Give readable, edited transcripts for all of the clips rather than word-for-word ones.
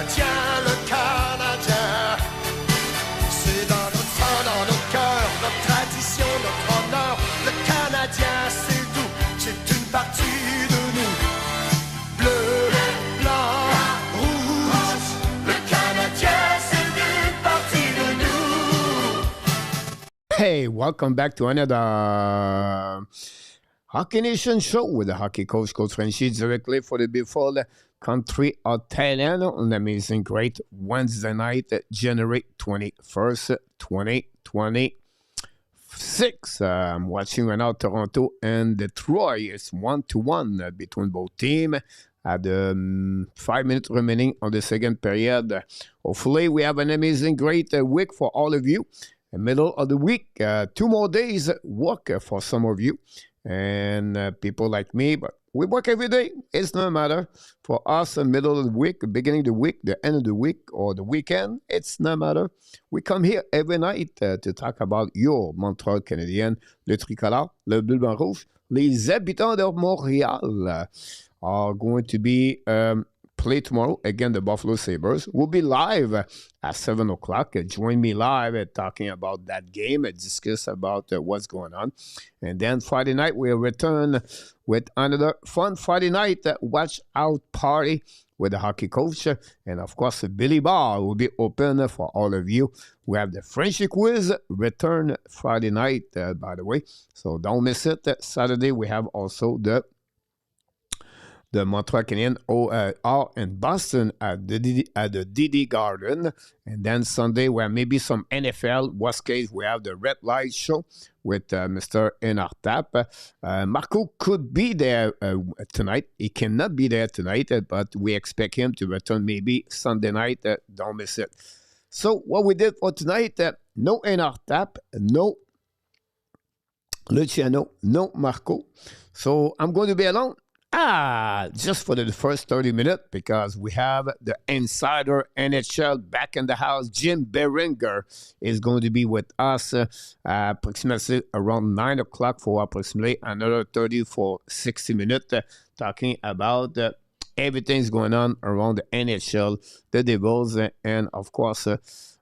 le Canadien. C'est dans notre sang, dans nos cœurs, notre tradition, notre honneur. Le Canadien, c'est tout, c'est une partie de nous. Bleu, blanc, rouge. Le Canadien, c'est une partie de nous. Hey, welcome back to another Hockey Nation show with the hockey coach, Coach Frenchy, directly for the beautiful country of Thailand on the amazing great Wednesday night, January 21st, 2026. I'm watching right now Toronto and Detroit. It's 1-1 between both teams at 5 minutes remaining on the second period. Hopefully, we have an amazing great week for all of you. The middle of the week, 2 more days work for some of you. And people like me, but we work every day. It's no matter. For us, the middle of the week, the beginning of the week, the end of the week, or the weekend, it's no matter. We come here every night to talk about your Montreal Canadiens, le tricolore, le bleu, blanc, rouge. Les habitants de Montréal are going to be play tomorrow against the Buffalo Sabres. We'll be live at 7 o'clock. Join me live talking about that game, discuss about what's going on. And then Friday night, we'll return with another fun Friday night watch out party with the hockey coach. And of course, the Billy Bar will be open for all of you. We have the Frenchy quiz return Friday night, by the way. So don't miss it. Saturday, we have also the Montreal Canadiens are in Boston at the DD Garden. And then Sunday, we have maybe some NFL. Worst case, we have the Red Light Show with Mr. Enartap. Marco could be there tonight. He cannot be there tonight, but we expect him to return maybe Sunday night. Don't miss it. So what we did for tonight, no Enartap, no Luciano, no Marco. So I'm going to be alone. Just for the first 30 minutes, because we have the insider NHL back in the house. Jim Beringer is going to be with us approximately around 9 o'clock for approximately another 30 for 60 minutes, talking about everything's going on around the NHL, the Devils, and of course,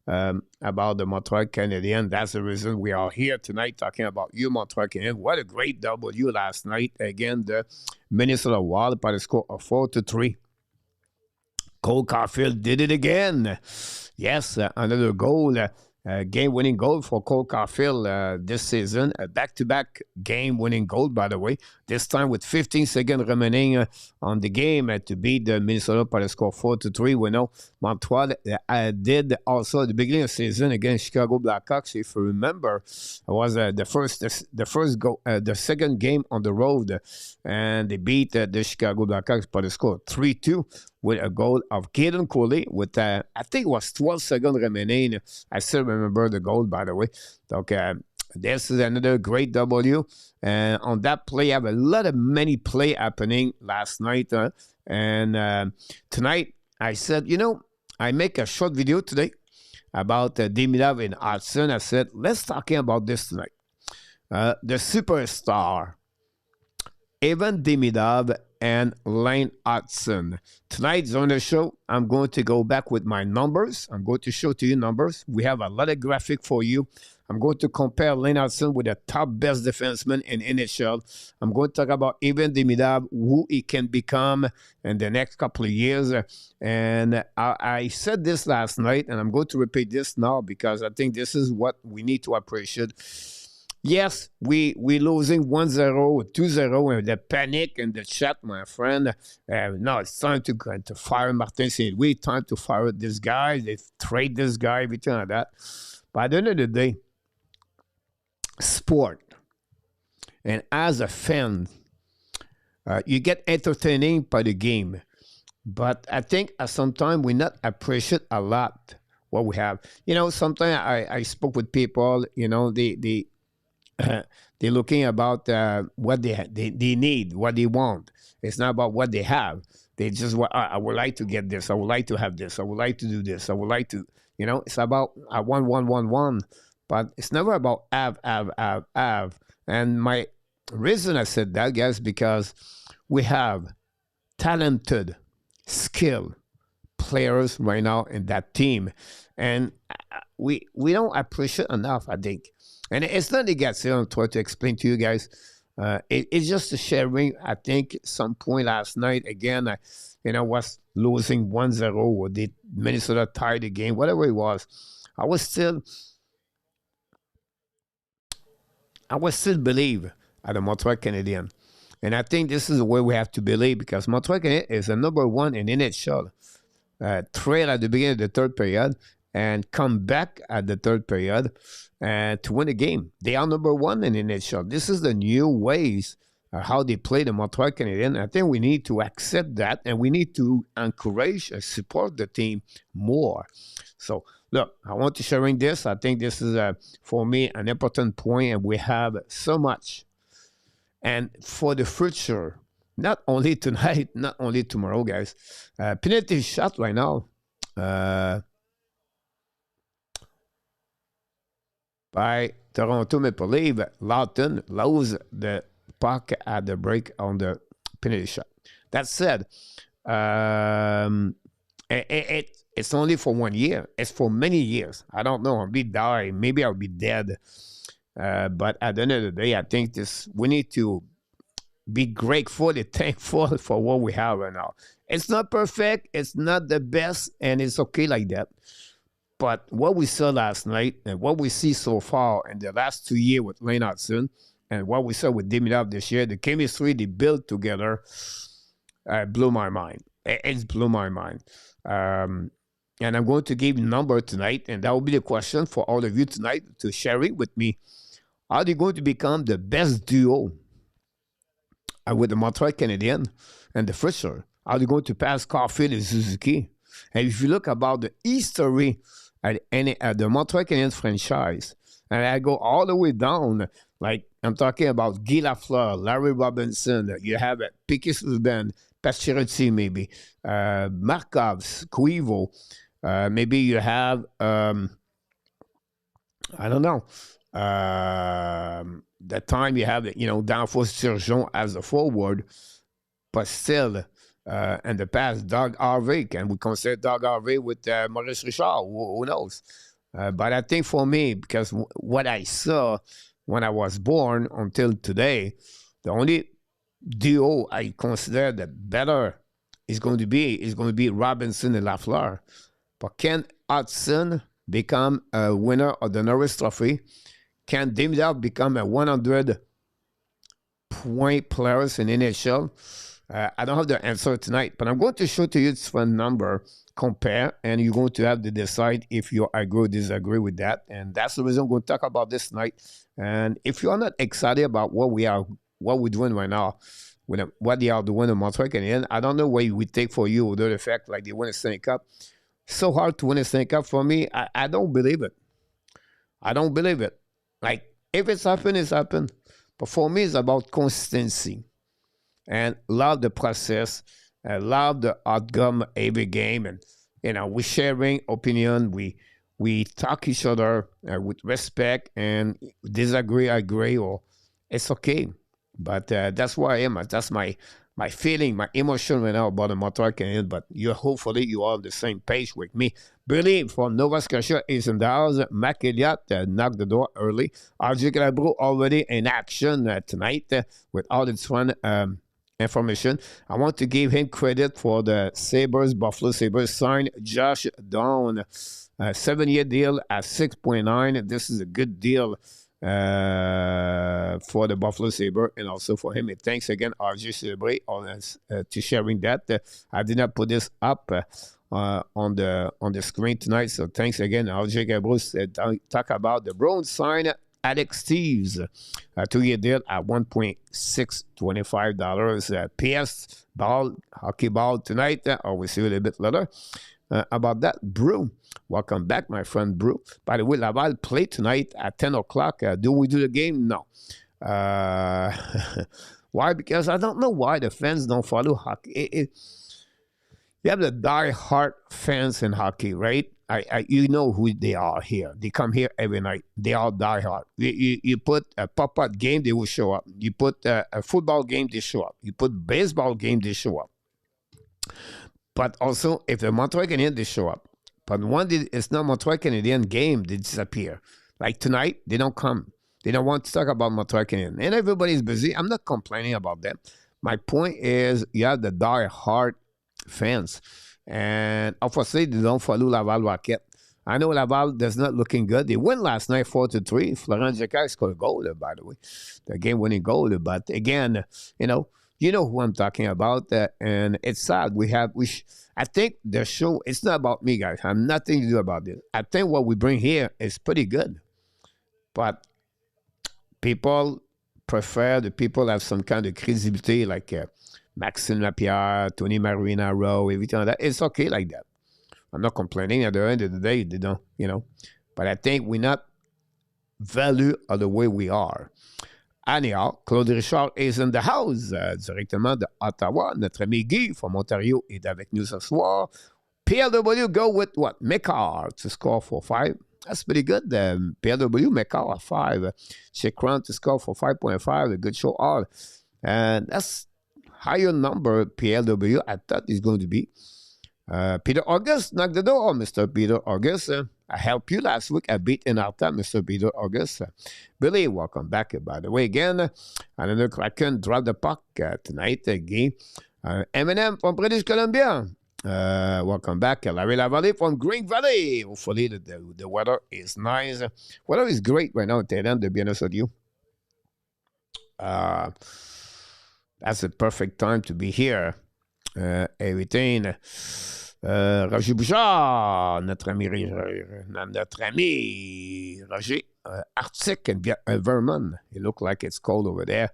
about the Montreal Canadiens. That's the reason we are here tonight talking about you, Montreal Canadiens. What a great W last night. Again, the Minnesota Wild by the score of 4-3. Cole Caufield did it again. Yes, another goal. Game-winning goal for Cole Caufield this season. A back-to-back game-winning goal, by the way. This time with 15 seconds remaining on the game to beat the Minnesota by the score 4-3. We know Montreal did also at the beginning of the season against Chicago Blackhawks. If you remember, it was the second game on the road, and they beat the Chicago Blackhawks by the score 3-2. With a goal of Caden Cooley with, I think it was 12 seconds remaining. I still remember the goal, by the way. Okay, this is another great W. And on that play, I have many play happening last night. And tonight, I said, I make a short video today about Demidov and Hutson. I said, let's talk about this tonight. The superstar, Ivan Demidov and Lane Hutson. Tonight's on the show, I'm going to go back with my numbers. I'm going to show to you numbers. We have a lot of graphic for you. I'm going to compare Lane Hutson with the top best defenseman in NHL. I'm going to talk about Ivan Demidov, who he can become in the next couple of years. And I said this last night, and I'm going to repeat this now because I think this is what we need to appreciate. Yes, we're losing 1-0, 2-0, and the panic and the chat, my friend. No, it's time to fire Martin St. Louis. Time to fire this guy. They trade this guy, everything like that. But at the end of the day, sport. And as a fan, you get entertaining by the game. But I think at some time we not appreciate a lot what we have. Sometimes I spoke with people, they're looking about what they need, what they want. It's not about what they have. They just want, I would like to get this. I would like to have this. I would like to do this. I would like to, it's about I want. But it's never about have. And my reason I said that, guys, because we have talented, skilled players right now in that team. And we don't appreciate enough, I think. And it's not against it. I'm trying to explain to you guys. It's just a sharing. I think some point last night, again, I was losing 1-0 or the Minnesota tied the game, whatever it was. I was still believe at the Montreal Canadiens. And I think this is the way we have to believe, because Montreal Canadiens is the number one in NHL. Trail at the beginning of the third period and come back at the third period to win the game. They are number one in NHL. This is the new ways how they play the Montreal Canadiens. I think we need to accept that, and we need to encourage and support the team more. So, look, I want to sharing this. I think this is, for me, an important point, and we have so much. And for the future, not only tonight, not only tomorrow, guys. Penalty shot right now by Toronto Maple Leaf. Lawton loses the puck at the break on the penalty shot. That said, it's only for 1 year. It's for many years. I don't know. I'll be dying. Maybe I'll be dead. But at the end of the day, I think we need to be grateful and thankful for what we have right now. It's not perfect. It's not the best, and it's okay like that. But what we saw last night and what we see so far in the last 2 years with Lane Hutson and what we saw with Demidov this year, the chemistry they built together blew my mind. It's blew my mind. And I'm going to give a number tonight, and that will be the question for all of you tonight to share it with me. Are they going to become the best duo with the Montreal Canadiens and the future? Are they going to pass Caufield and Suzuki? And if you look about the history at the Montreal Canadiens franchise, and I go all the way down, like I'm talking about Guy Lafleur, Larry Robinson, you have Piquet Souban, Pacioretty maybe, Markov, Cuivo, maybe you have, I don't know, the time you have, Danforth Surgeon as a forward, but still, in the past, Doug Harvey, and we consider Doug Harvey with Maurice Richard, who knows? But I think for me, because what I saw when I was born until today, the only duo I consider that better is going to be Robinson and Lafleur. But can Hutson become a winner of the Norris Trophy? Can Demidov become a 100-point players in NHL? I don't have the answer tonight, but I'm going to show to you this one number, compare, and you're going to have to decide if you agree or disagree with that. And that's the reason I'm going to talk about this tonight. And if you're not excited about what we're doing right now, what they are doing in Montreal Canadiens, I don't know what we take for you, although the fact like they win a Stanley Cup. So hard to win a Stanley Cup for me, I don't believe it. I don't believe it. Like, if it's happened, it's happened. But for me, it's about consistency. And love the process, love the outcome every game, and we sharing opinion, we talk each other with respect, and disagree, agree, or it's okay. But that's where I am. That's my feeling, my emotion right now about the Montreal Canadiens. But hopefully you are on the same page with me. Billy from Nova Scotia is in the house. Mac Elliott knocked the door early. RJ Calabro already in action tonight with all its fun information. I want to give him credit for the Sabres, Buffalo Sabres signed Josh Doan, 7-year deal at 6.9. This is a good deal for the Buffalo Sabres and also for him. And thanks again, RJ Celebrate, to sharing that. I did not put this up on the screen tonight, so thanks again. RJ Gabriel talk about the Browns sign Alex Steves, a 2-year deal at $1,625. PS ball, hockey ball tonight. We'll see you a little bit later about that. Brew, welcome back, my friend Brew. By the way, Laval play tonight at 10 o'clock. Do we do the game? No. Why? Because I don't know why the fans don't follow hockey. You have the die-hard fans in hockey, right? You know who they are here. They come here every night. They all die hard. You put a pop-up game, they will show up. You put a football game, they show up. You put baseball game, they show up. But also, if the Montreal Canadiens, they show up. But when it's not Montreal Canadiens game, they disappear. Like tonight, they don't come. They don't want to talk about Montreal Canadiens. And everybody's busy. I'm not complaining about them. My point is, you have the die-hard fans. And obviously, they don't follow Laval Rocket. I know Laval is not looking good. They win last night 4-3. Florent Jacquard scored a goal, by the way. The game-winning goal. But again, you know who I'm talking about. And it's sad. I think the show, it's not about me, guys. I have nothing to do about this. I think what we bring here is pretty good. But people prefer the people have some kind of credibility, like Maxime Lapierre, Tony Marinaro, everything like that. It's okay like that. I'm not complaining. At the end of the day, they don't, But I think we're not valued of the way we are. Anyhow, Claude Richard is in the house, directement de Ottawa. Notre ami Guy from Ontario est avec nous ce soir. PLW go with what? Mekar to score for 5. That's pretty good. PLW, Mekar 5. Shekran to score for 5.5. A good show all. And that's higher number PLW I thought is going to be. Peter August knocked the door, Mr. Peter August. I helped you last week. I beat in our time, Mr. Peter August. Billy, welcome back, by the way, again. Another Kraken dropped the puck tonight, Guy. Eminem from British Columbia. Welcome back. Larry Lavalley from Green Valley. Hopefully the weather is nice. Weather is great right now in THAILAND, to be honest with you. That's a perfect time to be here. Everything. Roger Bouchard, notre ami Roger, Arctic and Vermont. It looks like it's cold over there.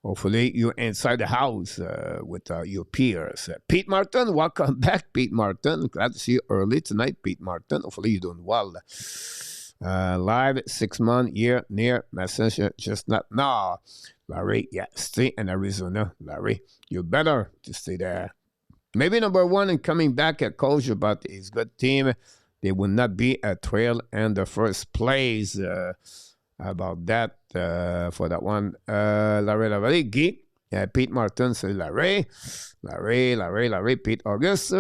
Hopefully you're inside the house with your peers. Pete Martin, welcome back, Pete Martin. Glad to see you early tonight, Pete Martin. Hopefully you're doing well. Live 6 month year near message just not now. Larry, yeah, stay in Arizona. Larry, you better to stay there. Maybe number 1 and coming back at coach, but his good team. They will not be a trail in the first place. About that for that one. Larry Lavalley, Guy, Pete Martin, say Larry, Pete August.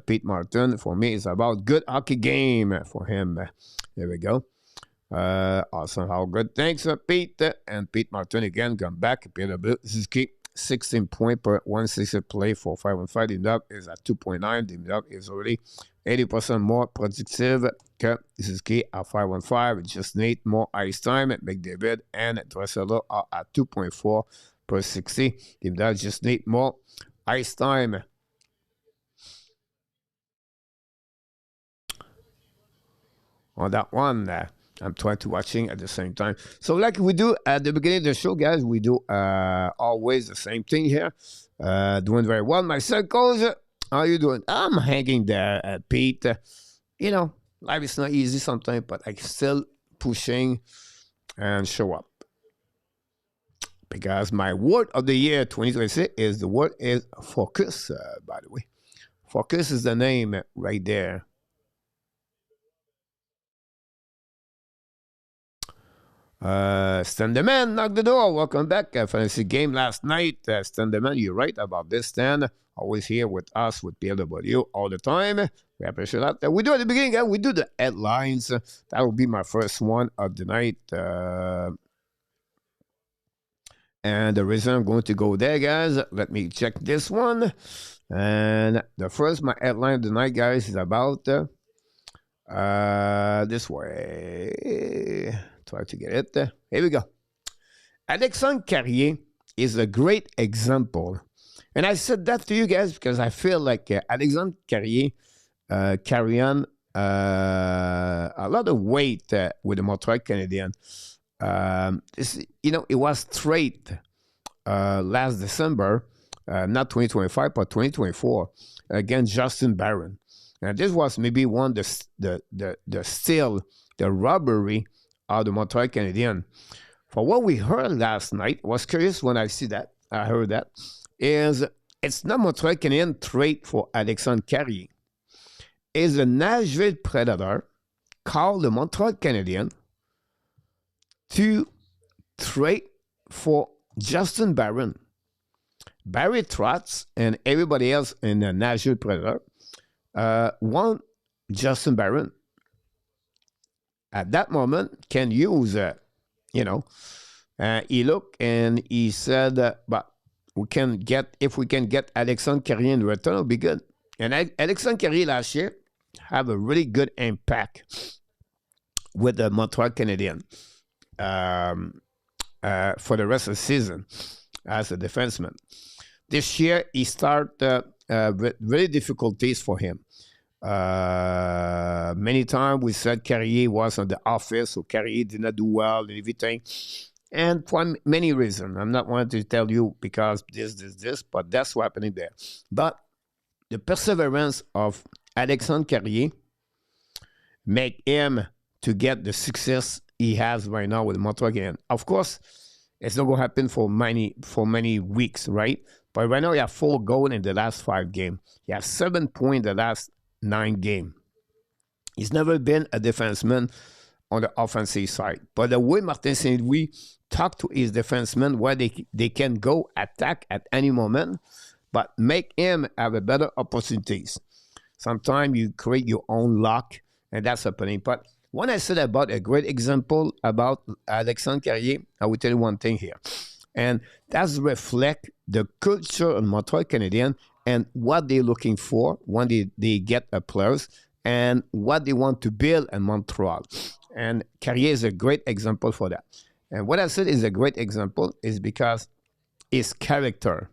Pete Martin, for me, is about good hockey game for him. There we go. Awesome, how good. Thanks, Pete. And Pete Martin again, come back. PW, Suzuki, 16 points per 160 play for 5-on-5. Demidov is at 2.9. Demidov is already 80% more productive que Suzuki at 5-on-5. Just need more ice time. McDavid and Dressler are at 2.4 per 60. Demidov just need more ice time. On that one, I'm trying to watching at the same time. So like we do at the beginning of the show, guys, we do always the same thing here. Doing very well. My circles, how are you doing? I'm hanging there, Pete. Life is not easy sometimes, but I'm still pushing and show up. Because my word of the year 2026 is the word is focus, by the way. Focus is the name right there. Stan the Man, knock the door. Welcome back. Fantasy game last night. Stan the Man, you're right about this, Stan. Always here with us with PLW all the time. We appreciate that. We do at the beginning, we do the headlines. That will be my first one of the night. And the reason I'm going to go there, guys, let me check this one. And my headline of the night, guys, is about this way. Try to get it. Here we go. Alexandre Carrier is a great example. And I said that to you guys because I feel like Alexandre Carrier carry on a lot of weight with the Montreal Canadiens. It was traded last December, not 2025, but 2024, against Justin Barron. And this was maybe one the steal, the robbery of the Montreal Canadiens. For what we heard last night, was curious when I heard that, is it's not Montreal Canadiens trade for Alexandre Carrier. It's a Nashville Predator called the Montreal Canadiens to trade for Justin Barron. Barry Trotz and everybody else in the Nashville Predator want Justin Barron. At that moment, can use, he looked and he said, but if we can get Alexandre Carrier in return, it'll be good. And Alexandre Carrier last year have a really good impact with the Montreal Canadiens for the rest of the season as a defenseman. This year, he started with really difficulties for him. Many times we said Carrier was on the office, so Carrier did not do well and everything. And for many reasons. I'm not wanting to tell you because this, but that's what's happening there. But the perseverance of Alexandre Carrier make him to get the success he has right now with Montreal Canadiens. Of course, it's not going to happen for many weeks, right? But right now, he has 4 goals in the last 5 games. He has 7 points in the last 9 games. He's never been a defenseman on the offensive side. But the way Martin St. Louis talk to his defensemen where they can go attack at any moment, but make him have a better opportunities. Sometimes you create your own luck, and that's happening. But when I said about a great example about Alexandre Carrier, I will tell you one thing here. And that's reflect the culture of Montreal Canadiens and what they're looking for when they get a players and what they want to build in Montreal. And Carrier is a great example for that. And what I said is a great example is because his character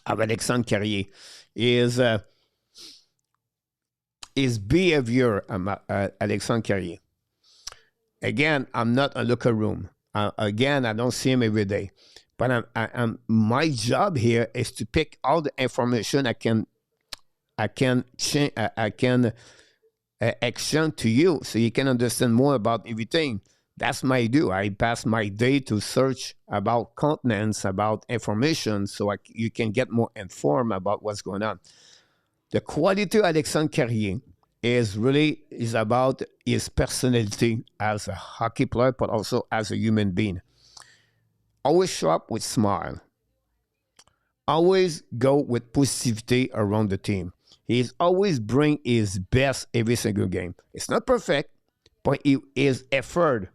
of Alexandre Carrier is his behavior, Alexandre Carrier. Again, I'm not a locker room. Again, I don't see him every day. But my job here is to pick all the information I can exchange to you so you can understand more about everything. That's my do. I pass my day to search about contents, about information, so you can get more informed about what's going on. The quality of Alexandre Carrier is about his personality as a hockey player, but also as a human being. Always show up with smile. Always go with positivity around the team. He's always bring his best every single game. It's not perfect, but his effort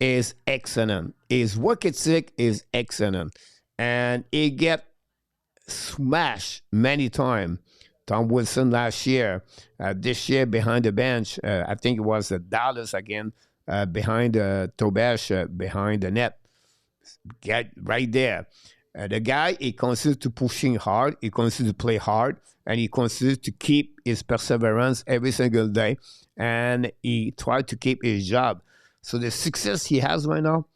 is excellent. His work ethic is excellent. And he get smashed many times. Tom Wilson last year, this year behind the bench, I think it was Dallas again, behind Tobash, behind the net. Get right there. The guy, he continues to pushing hard, he continues to play hard, and he continues to keep his perseverance every single day, and he tried to keep his job. So the success he has right now,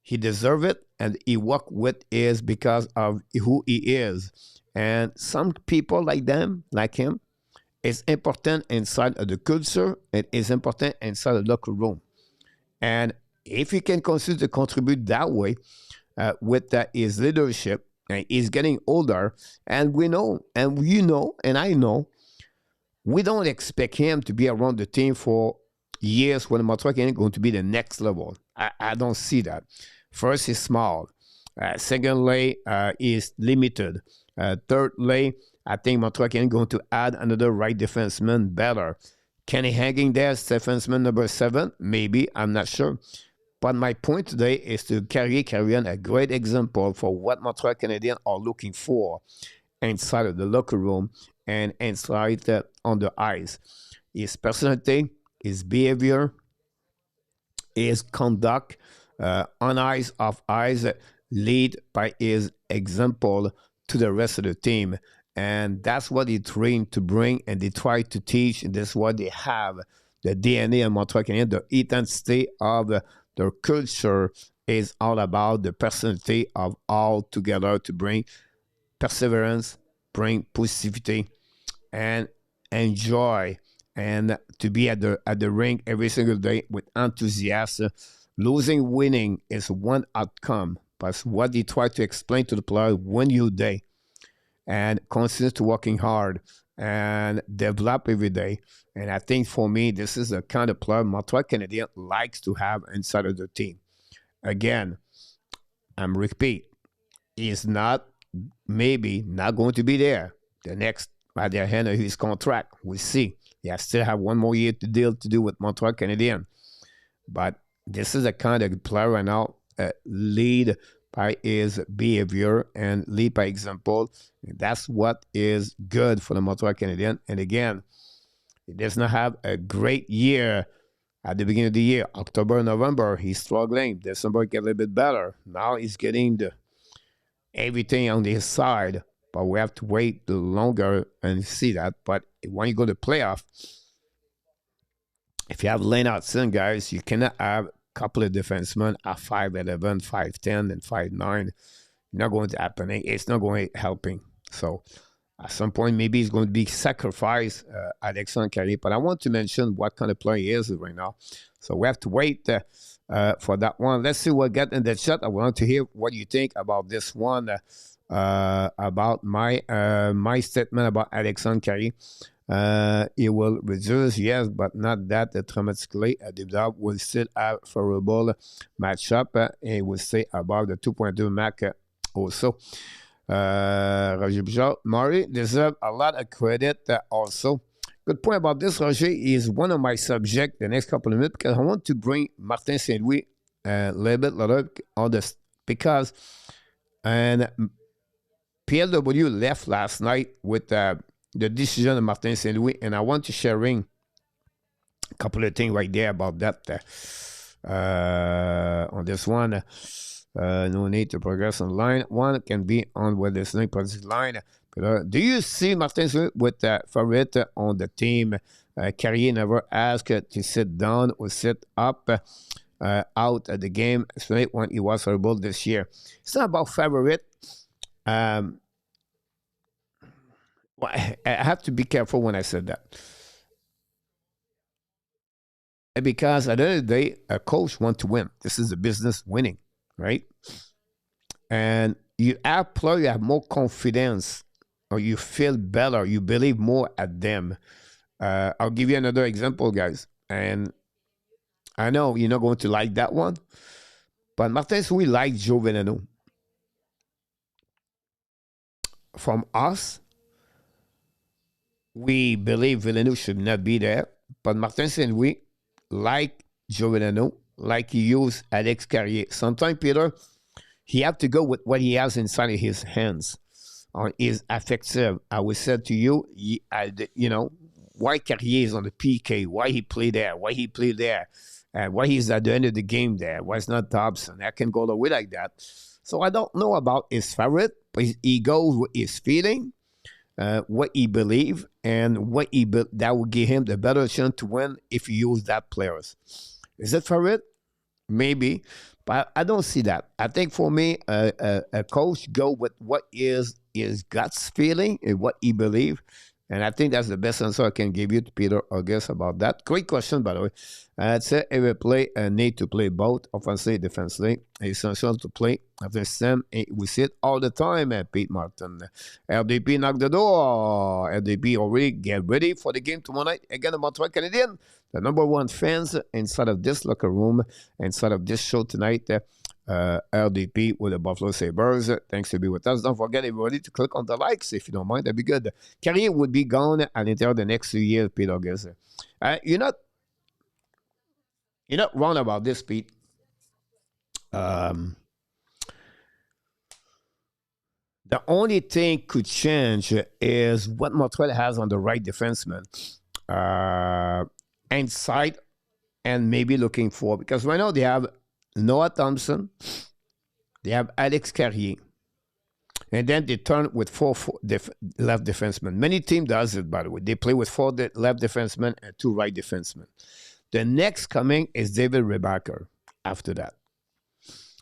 he deserves it, and he work with is because of who he is. And some people like him, it's important inside of the culture, it is important inside the locker room. And if he can continue to contribute that way with his leadership, and he's getting older, and we know, and you know, and I know, we don't expect him to be around the team for years when Montreal Canadiens is going to be the next level. I don't see that. First, he's small. Secondly, he's limited. Thirdly, I think Montreal Canadiens is going to add another right defenseman better. Can he hang in there as defenseman number 7? Maybe, I'm not sure. But my point today is to carry a great example for what Montreal Canadiens are looking for inside of the locker room and inside on the ice. His personality, his behavior, his conduct, on ice, off ice, lead by his example to the rest of the team. And that's what they train to bring, and they try to teach, and that's what they have. The DNA of Montreal Canadiens, the intensity of their culture is all about the personality of all together to bring perseverance, bring positivity, and enjoy, and to be at the rink every single day with enthusiasm. Losing, winning is one outcome, but what they try to explain to the player when you day, and continue to working hard and develop every day. And I think for me, this is the kind of player Montreal Canadiens likes to have inside of the team. Again, I'm repeat, is not, maybe not going to be there the next at the end of his contract. We'll see. He still have one more year to deal to do with Montreal Canadiens. But this is a kind of player right now, lead by his behavior and lead by example. That's what is good for the Montreal Canadiens. And again, he does not have a great year at the beginning of the year. October, November, he's struggling. December get a little bit better. Now he's getting everything on his side. But we have to wait longer and see that. But when you go to playoff, if you have Lane Hutson, guys, you cannot have a couple of defensemen at 5'11", 5'10", and 5'9". Not going to happen. It's not going to helping. So at some point, maybe he's going to be sacrificed, Alexandre Carrier. But I want to mention what kind of player he is right now. So we have to wait for that one. Let's see what get in the chat. I want to hear what you think about this one, about my statement about Alexandre Carrier. He will reduce, yes, but not that dramatically. Demidov will still have favorable matchup. He will stay above the 2.2 mark also. Roger Bijard, Murray deserves a lot of credit also. Good point about this, Roger, is one of my subjects the next couple of minutes because I want to bring Martin St. Louis a little bit later on this because PLW left last night with the decision of Martin St. Louis, and I want to sharing a couple of things right there about that on this one. No need to progress on line. One can be on with the snake project line. Do you see Martin St. Louis with the favorite on the team? Carrier never asked to sit down or sit up out at the game, especially when he was favorable this year. It's not about favorite. I have to be careful when I said that. Because at the end of the day, a coach wants to win. This is a business winning, right? And you have players, you have more confidence, or you feel better, you believe more at them. I'll give you another example, guys. And I know you're not going to like that one, but Martin, we like Joe Veleno. From us, we believe Villeneuve should not be there, but Martin St. Louis, like Joe Veleno, like he used Alex Carrier. Sometimes, Peter, he have to go with what he has inside of his hands. On his affective. I will say to you, you know, why Carrier is on the PK, why he played there, why he played there, and why he's at the end of the game there, why it's not Dobson. I can go away like that. So I don't know about his favorite, but he goes with his feeling, what he believes, and what that will give him the better chance to win if he use that players. Is it favorite? Maybe, but I don't see that. I think for me, a coach go with what is his guts feeling and what he believes. And I think that's the best answer I can give you to Peter August about that. Great question, by the way. I'd say every play need to play both offensively and defensively. It's essential to play at the same. We see it all the time, Pete Martin. LDP knock the door. LDP already get ready for the game tomorrow night against the Montreal Canadiens. The number one fans inside of this locker room, inside of this show tonight. LDP with the Buffalo Sabres. Thanks to be with us. Don't forget, everybody, to click on the likes if you don't mind. That'd be good. Carrier would be gone at the end of the next 2 years, Pete August. You're not wrong about this, Pete. The only thing could change is what Montreal has on the right defenseman. Inside and maybe looking for, because right now they have Noah Thompson, they have Alex Carrier, and then they turn with four left defensemen. Many teams does it, by the way. They play with 4 left defensemen and 2 right defensemen. The next coming is David Rebacker after that.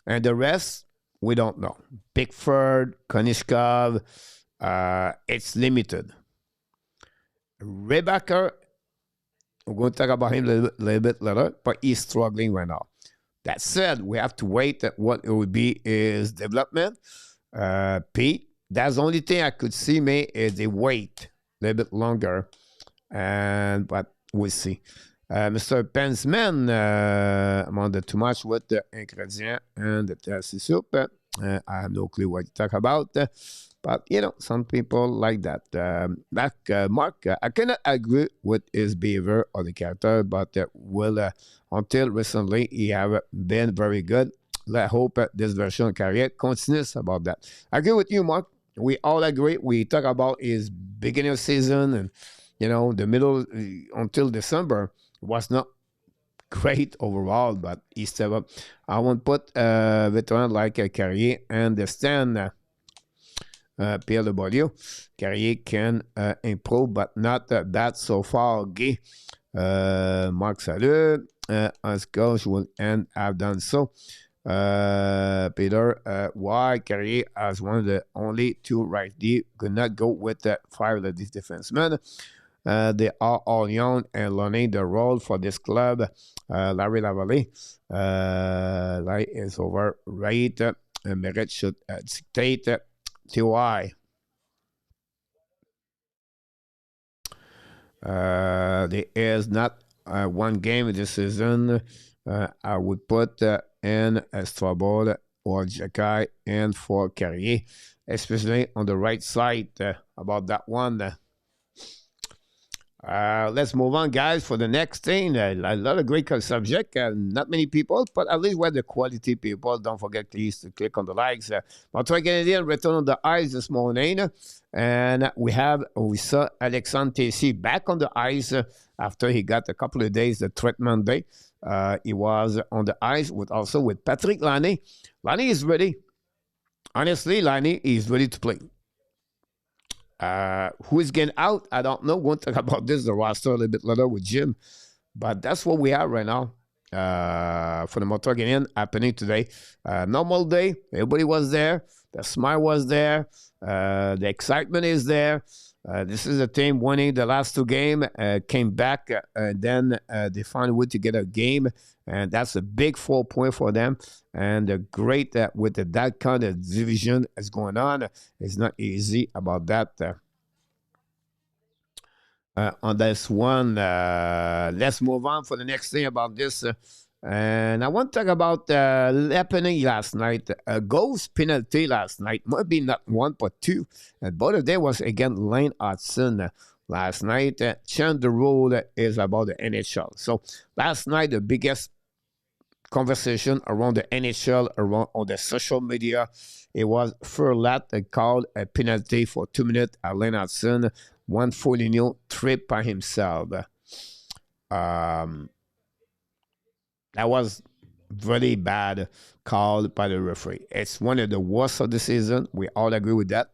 And the rest, we don't know. Pickford, Konishkov, it's limited. Rebacker, we're going to talk about him a little bit later, but he's struggling right now. That said, we have to wait at what it would be his development. Pete, that's the only thing I could see me is they wait a little bit longer. But we'll see. Mr. Pensman, I'm under too much with the ingredient and the tasty soup. I have no clue what you talk about. But, some people like that. Mark, I cannot agree with his behavior or the character, but until recently, he have been very good. I hope this version of career continues about that. I agree with you, Mark. We all agree. We talk about his beginning of season and, the middle until December was not great overall, but he stepped up. I won't put a veteran like Carrier and the stand. Pierre de Beaulieu. Carrier can improve, but not bad so far. Guy, Mark Salut, as coach will and have done so. Peter, why Carrier as one of the only two right D could not go with the 5 of these defensemen? They are all young and learning the role for this club. Larry Lavallée, light is over right. Merit should dictate TY. There is not one game this season. I would put in Strabol or Jacky and for Carrier, especially on the right side about that one. Let's move on, guys, for the next thing. A lot of great subject. Not many people, but at least we're the quality people. Don't forget, please, to click on the likes. Montreal Canadiens return on the ice this morning. And we saw Alexandre Tessier back on the ice after he got a couple of days, the treatment day. He was on the ice also with Patrick Laine. Laine is ready. Honestly, Laine is ready to play. Who is getting out? I don't know. We'll talk about this, the roster, a little bit later with Jim. But that's what we have right now for the Montreal Canadiens happening today. Normal day. Everybody was there. The smile was there. The excitement is there. This is a team winning the last 2 games, came back, and then they found a way to get a game, and that's a big 4 point for them. And great that with that kind of division is going on. It's not easy about that. On this one, let's move on for the next thing about this. And I want to talk about happening last night. A ghost penalty last night. Might be not 1, but 2. And both of them was against Lane Hutson last night. Change the rule is about the NHL. So last night, the biggest conversation around the NHL, around on the social media, it was Furlat that called a penalty for 2 minutes at Lane Hutson. One Foligno trip by himself. That was very bad called by the referee. It's one of the worst of the season. We all agree with that.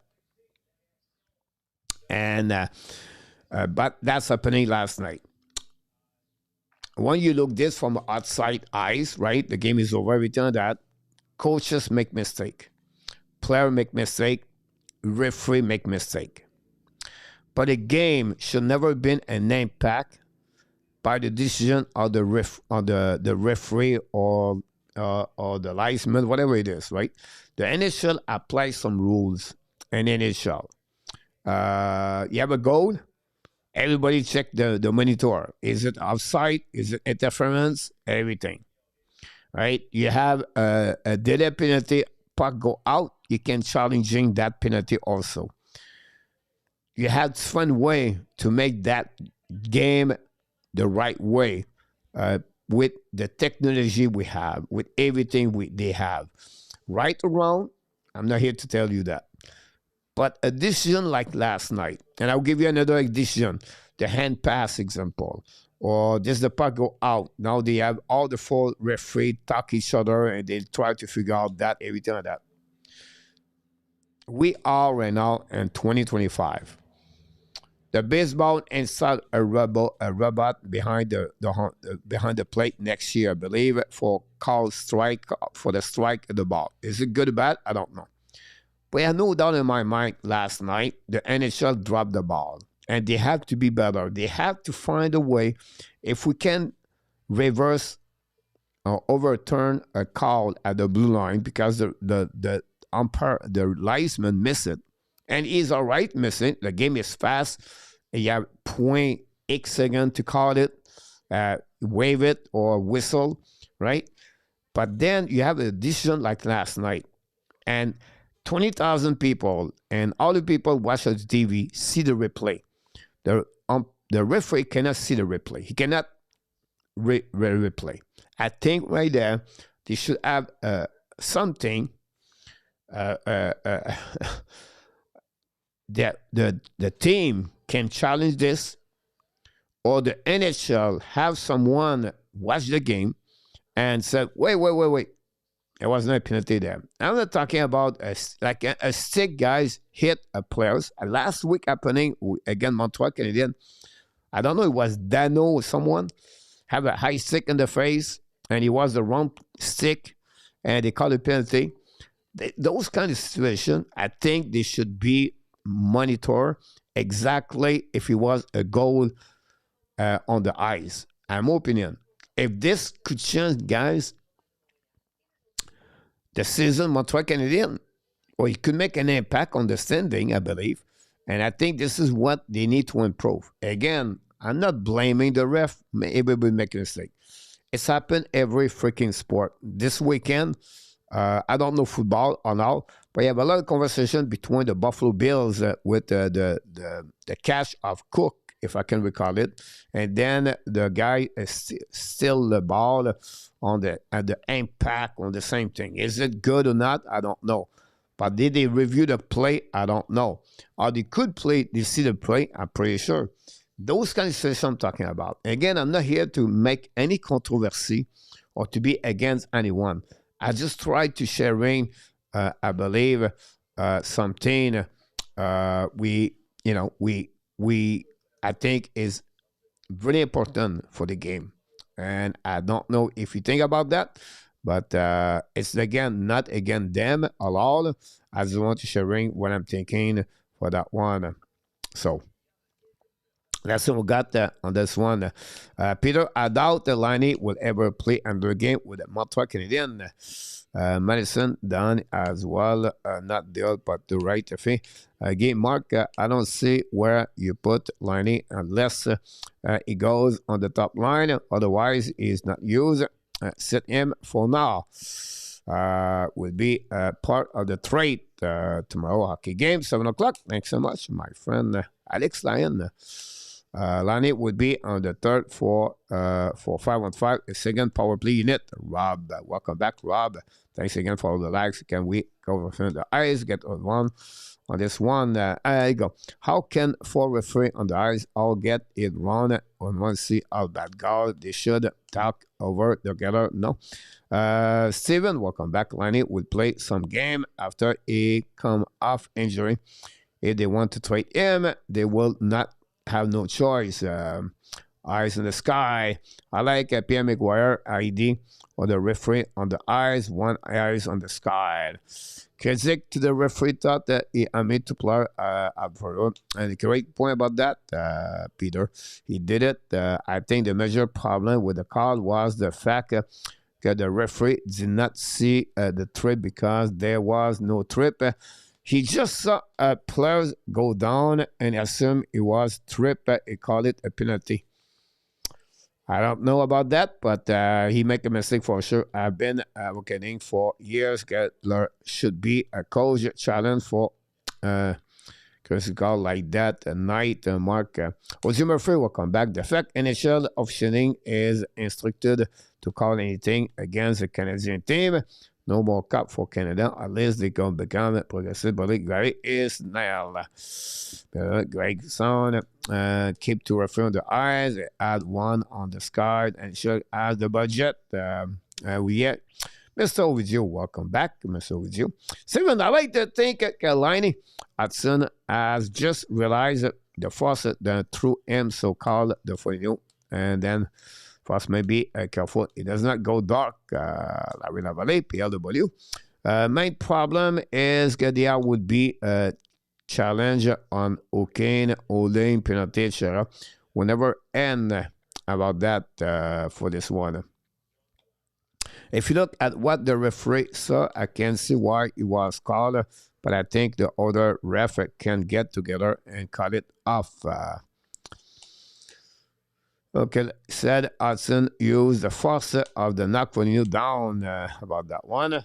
And but that's happening last night. When you look this from outside eyes, right? The game is over. Everything like that. Coaches make mistake. Player make mistake. Referee make mistake. But a game should never have been an impact by the decision of the referee or the linesman, whatever it is, right? The NHL applies some rules in NHL. You have a goal, everybody check the monitor. Is it offside? Is it interference? Everything, right? You have a delay penalty, puck go out, you can challenging that penalty also. You have to find a way to make that game the right way with the technology we have, with everything they have. Right or wrong, I'm not here to tell you that. But a decision like last night, and I'll give you another decision, the hand pass example, or just the puck go out. Now they have all the 4 referees talk each other and they try to figure out that, everything like that. We are right now in 2025. The baseball inside a robot behind the plate next year, I believe, for call strike for the strike of the ball. Is it good or bad? I don't know. But I had no doubt in my mind last night the NHL dropped the ball, and they have to be better. They have to find a way. If we can reverse or overturn a call at the blue line because the umpire, the linesman missed it. And he's all right missing. The game is fast. You have 0.8 seconds to call it, wave it, or whistle, right? But then you have a decision like last night. and 20,000 people and all the people watch on TV see the replay. The referee cannot see the replay. He cannot replay. I think right there they should have something that the team can challenge this, or the NHL have someone watch the game and say, wait. There was no penalty there. I'm not talking about a stick guys hit a players. Last week happening against Montreal Canadiens. I don't know, it was Dano or someone have a high stick in the face, and he was the wrong stick, and they called a penalty. Those kind of situations, I think they should be monitored exactly if it was a goal on the ice. In my opinion, if this could change, guys, the season Montreal Canadiens, or it could make an impact on the standing, I believe. And I think this is what they need to improve. Again, I'm not blaming the ref. Everybody make a mistake. It's happened every freaking sport. This weekend, I don't know football or not, but you have a lot of conversation between the Buffalo Bills with the catch of Cook, if I can recall it, and then the guy still the ball on the impact on the same thing. Is it good or not? I don't know. But did they review the play? I don't know. Or they could play, they see the play, I'm pretty sure. Those kind of situations I'm talking about. Again, I'm not here to make any controversy or to be against anyone. I just try to sharing, I believe, something I think is really important for the game. And I don't know if you think about that, but it's, again, not against them at all. I just want to sharing what I'm thinking for that one. So that's what we got on this one. Peter, I doubt the Laine will ever play another game with the Montreal Canadiens. Madison done as well, not the other, but the right thing. Game Mark, I don't see where you put Laine unless he goes on the top line. Otherwise, he's not used. Sit him for now. Will be part of the trade tomorrow hockey game, 7 o'clock. Thanks so much, my friend Alex Lyon. Laine would be on the third for 5-on-5, a second power play unit. Rob, welcome back, Rob. Thanks again for all the likes. Can we go for the eyes? Get on one on this one. There you go. How can 4 referee on the eyes all get it wrong on one see all bad guys? They should talk over together. No. Steven, welcome back. Laine would play some game after he come off injury. If they want to trade him, they will not have no choice. Eyes in the sky. I like Pierre McGuire ID or the referee on the eyes, one eyes on the sky. Critic to the referee thought that he made to play and a great point about that, Peter. He did it. I think the major problem with the call was the fact that the referee did not see the trip because there was no trip. He just saw players go down and assumed it was trip. He called it a penalty. I don't know about that, but he made a mistake for sure. I've been advocating for years that there should be a coach challenge for critical like that night. Mark Ozzy Murphy, welcome back. The fact NHL officiating is instructed to call anything against the Canadian team. No more cup for Canada unless they can become progressive. But Gary is nailed. Greg Son, keep to refer on the eyes, add one on the sky, and should add the budget. Mr. Ovidio, welcome back, Mr. Ovidio. Steven, I like to think Laine Hutson has just realized the faucet that threw him so-called the Foligno, and then first, maybe careful. It does not go dark. Larry Lavallee, PLW. Main problem is that there would be a challenge on O'Kane, Laine, penalty, etc. We'll never end about that for this one. If you look at what the referee saw, I can see why it was called, but I think the other ref can get together and cut it off. Okay, said Hudson used the force of the knock for you down about that one.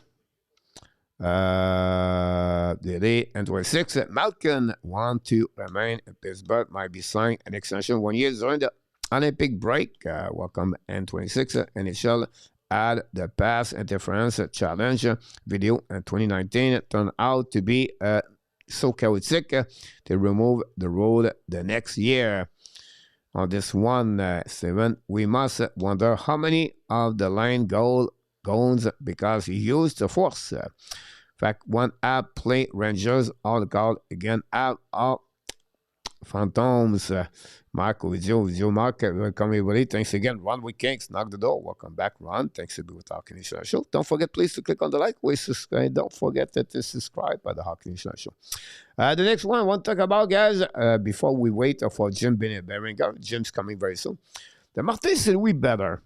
Delay and 26. Malkin want to remain in Pittsburgh. Might be signed an extension 1 year during the Olympic break. Welcome N26. NHL add the pass interference challenge video in 2019. It turned out to be so chaotic to remove the rule the next year. On this one, 7, we must wonder how many of the Laine goals because he used the force. In fact, one app play Rangers all called again app all Phantoms. Mark, video, Mark, welcome everybody. Thanks again. Ron with Kings, knock the door. Welcome back, Ron. Thanks to be with Hockey Nation Show. Don't forget, please, to click on the like, subscribe. Don't forget to subscribe by the Hockey Nation Show. The next one I want to talk about, guys, before we wait for Jim Beringer. Jim's coming very soon. The Martin St-Louis better.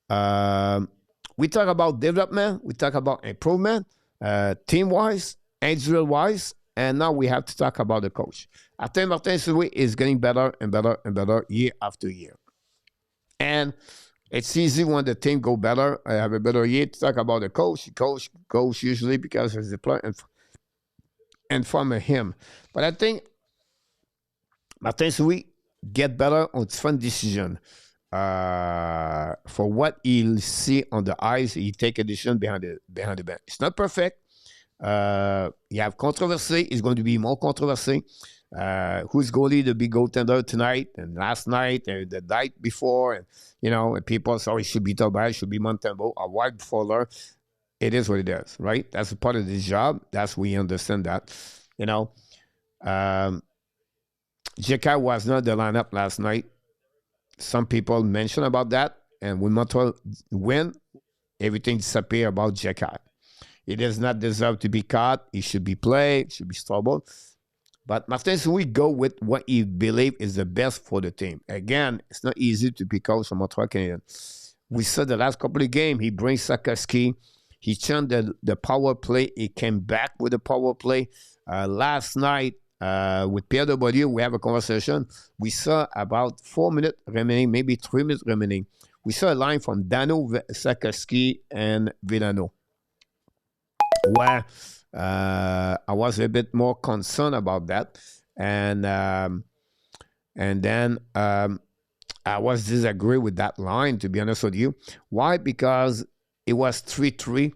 We talk about development. We talk about improvement, team-wise, individual-wise, and now we have to talk about the coach. I think Martin St-Louis is getting better and better and better year after year. And it's easy when the team go better, have a better year, to talk about the coach. The coach goes usually because there's a player in front of him. But I think Martin St-Louis get better on different decision. For what he'll see on the ice, he take a decision behind the bench. It's not perfect. You have controversy. It's going to be more controversy. Who's goalie the big goaltender tonight and last night and the night before? And, and people say, it should be Tobias, it should be Montembeault, or White Fuller. It is what it is, right? That's a part of the job. We understand that. J.K. was not the lineup last night. Some people mentioned about that. And when Montreal win, everything disappear about J.K. He does not deserve to be caught. He should be played. Should be stable. But Martin St-Louis go with what he believes is the best for the team. Again, it's not easy to be coach from Montreal Canadiens. We saw the last couple of games, he brings Sakaski. He changed the power play. He came back with the power play. Last night, with Pierre de Beaulieu, we have a conversation. We saw about 4 minutes remaining, maybe 3 minutes remaining. We saw a line from Dano, Sakaski, and Villano, where I was a bit more concerned about that. And then I was disagree with that line, to be honest with you. Why? Because it was 3-3.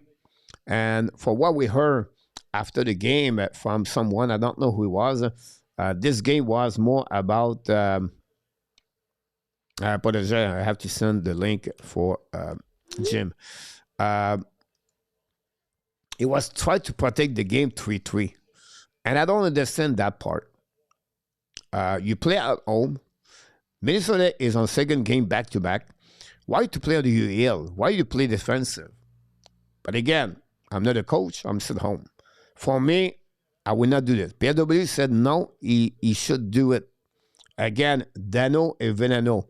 And for what we heard after the game from someone, I don't know who it was, this game was more about, I have to send the link for Jim. It was try to protect the game 3-3. And I don't understand that part. You play at home. Minnesota is on second game back-to-back. Why to play on the UEL? Why you play defensive? But again, I'm not a coach. I'm still home. For me, I will not do this. Pierre W said no, he should do it. Again, Dano and Venano.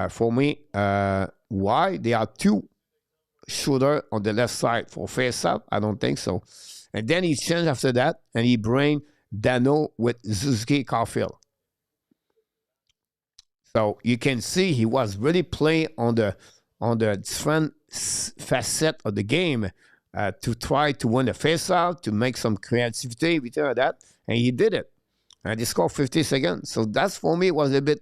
For me, why? There are two shooter on the left side for face-up. I don't think so. And then he changed after that, and he bring Dano with Suzuki Caufield. So you can see he was really playing on the different facet of the game to try to win the face-off, to make some creativity, everything like that, and he did it. And he scored 50 seconds. So that's, for me, was a bit.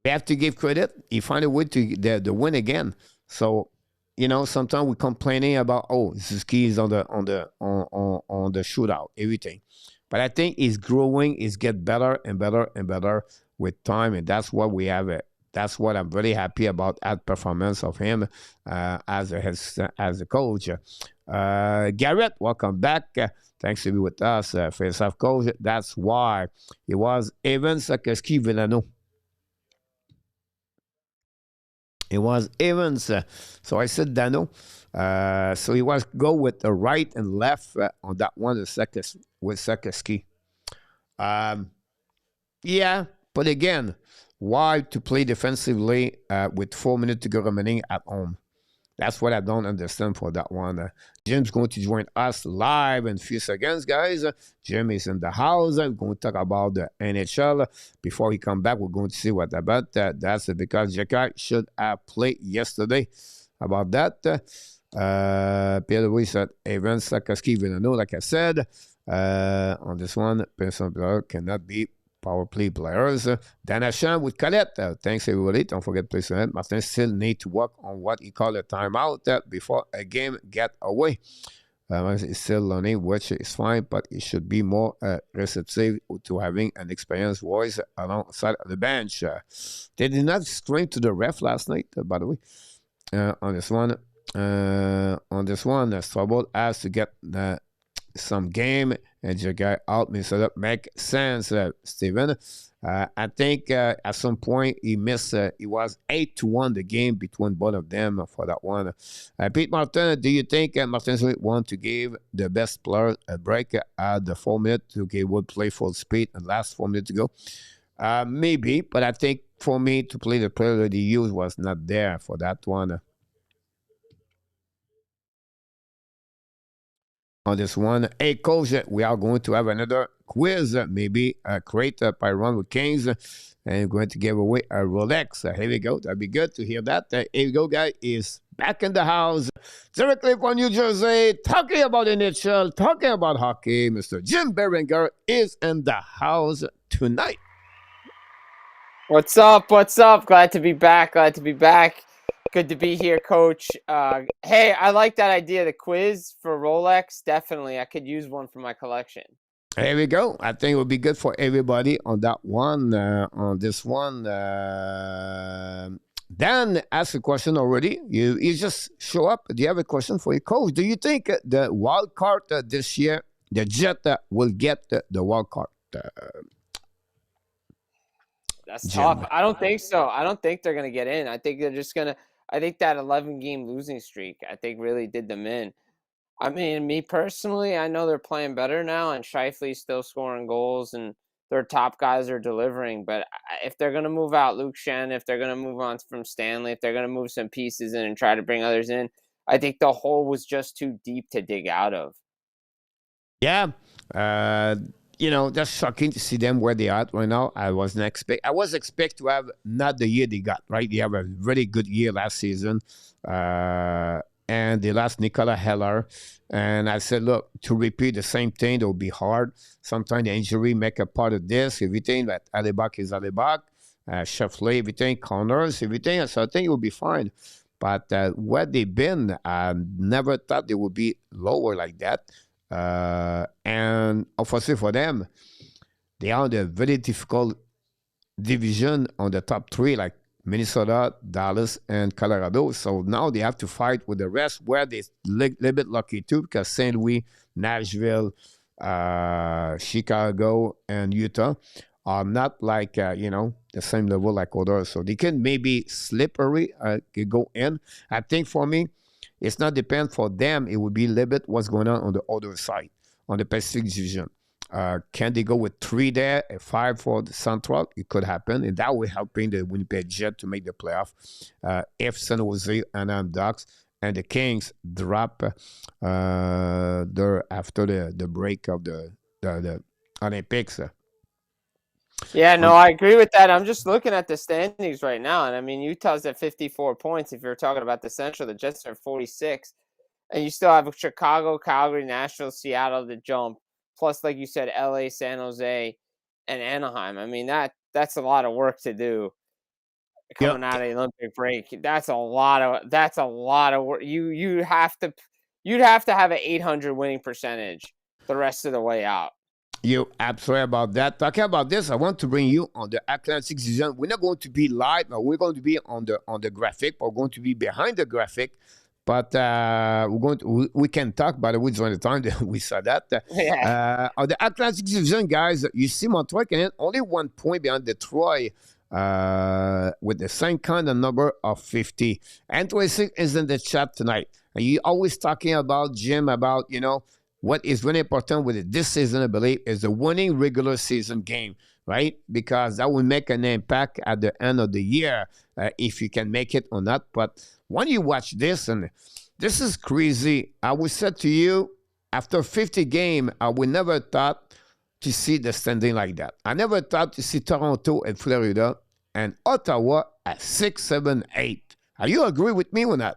We have to give credit. He found a way to the win again. So, sometimes we're complaining about, Suzuki is on the shootout, everything. But I think he's growing, he's getting better and better and better with time, and that's what we have. That's what I'm very happy about at performance of him as a coach. Garrett, welcome back. Thanks to be with us, face-off coach. That's why it was Evans, Sakaski, Villano. It was Evans. So I said Dano. So he was go with the right and left on that one with Sakaski. Yeah, but again, why to play defensively with 4 minutes to go remaining at home? That's what I don't understand for that one. Jim's going to join us live in a few seconds, guys. Jim is in the house. We're going to talk about the NHL. Before he come back, we're going to see what about that. That's because Jackai should have played yesterday. About that. Pierre Louis said, Evan Sakaski Villano, like I said. On this one, personal player cannot be power play players. Dan Asham with Colette. Thanks, everybody. Don't forget to play some. Martin still need to work on what he called a timeout before a game get away. He's still learning, which is fine, but he should be more receptive to having an experienced voice alongside of the bench. They did not scream to the ref last night, by the way. On this one, Strobel has to get some game and your guy out Minnesota make sense, Steven. I think at some point he missed. It was 8-1 the game between both of them for that one. Pete Martin, do you think Martin would want to give the best player a break at the 4 minutes to get would play full speed and last 4 minutes to go? Maybe, but I think for me to play the player that he used was not there for that one. On this one, hey coach, we are going to have another quiz, maybe create a run with Kings, and we're going to give away a Rolex. Here we go. That'd be good to hear that. Here we go, guy is back in the house, directly from New Jersey, talking about NHL, talking about hockey. Mr. Jim Beringer is in the house tonight. What's up? What's up? Glad to be back. Glad to be back. Good to be here, Coach. Hey, I like that idea, the quiz for Rolex. Definitely. I could use one for my collection. Here we go. I think it would be good for everybody on that one. On this one, Dan asked a question already. You just show up. Do you have a question for your coach? Do you think the wild card this year, the Jet will get the wild card? That's tough. I don't think so. I don't think they're going to get in. I think they're just going to. I think that 11-game losing streak, I think, really did them in. I mean, me personally, I know they're playing better now, and Scheifele's still scoring goals, and their top guys are delivering. But if they're going to move out Luke Shen, if they're going to move on from Stanley, if they're going to move some pieces in and try to bring others in, I think the hole was just too deep to dig out of. Yeah. That's shocking to see them where they are right now. I was expect to have not the year they got, right? They have a really good year last season. And they lost Nicola Heller. And I said, look, to repeat the same thing, it will be hard. Sometimes the injury make a part of this. Everything that Alibak is Alibak. Scheffler, everything, Connors, everything. So I think it will be fine. But where they've been, I never thought they would be lower like that. And obviously for them, they are in a very difficult division on the top three, like Minnesota, Dallas, and Colorado. So now they have to fight with the rest, where they're a little bit lucky too, because St. Louis, Nashville, Chicago, and Utah are not like, the same level like others. So they can maybe slippery go in. I think for me, it's not depend for them. It would be a little bit what's going on the other side, on the Pacific Division. Can they go with 3 there, a 5 for the Central? It could happen, and that will helping the Winnipeg Jet to make the playoff. If San Jose and Ducks and the Kings drop there after the break of the Olympics. Yeah, no, I agree with that. I'm just looking at the standings right now, and I mean, Utah's at 54 points. If you're talking about the Central, the Jets are 46, and you still have Chicago, Calgary, Nashville, Seattle to jump, plus, like you said, LA, San Jose, and Anaheim. I mean, that's a lot of work to do coming out of the Olympic break. That's a lot of work. You'd have to have an 800 winning percentage the rest of the way out. You're absolutely about that. Talking about this, I want to bring you on the Atlantic Division. We're not going to be live, but we're going to be on the graphic. We're going to be behind the graphic, but we can talk. By the way, during the time that we saw that. On the Atlantic Division, guys, you see Montreal Canadiens only 1 point behind Detroit with the same kind of number of 50. And 26 is in the chat tonight. And you always talking about, Jim, about, what is really important with this season, I believe, is the winning regular season game, right? Because that will make an impact at the end of the year, if you can make it or not. But when you watch this, and this is crazy, I would say to you, after 50 games, I would never thought to see the standing like that. I never thought to see Toronto and Florida and Ottawa at 6, 7, 8. Are you agree with me on that?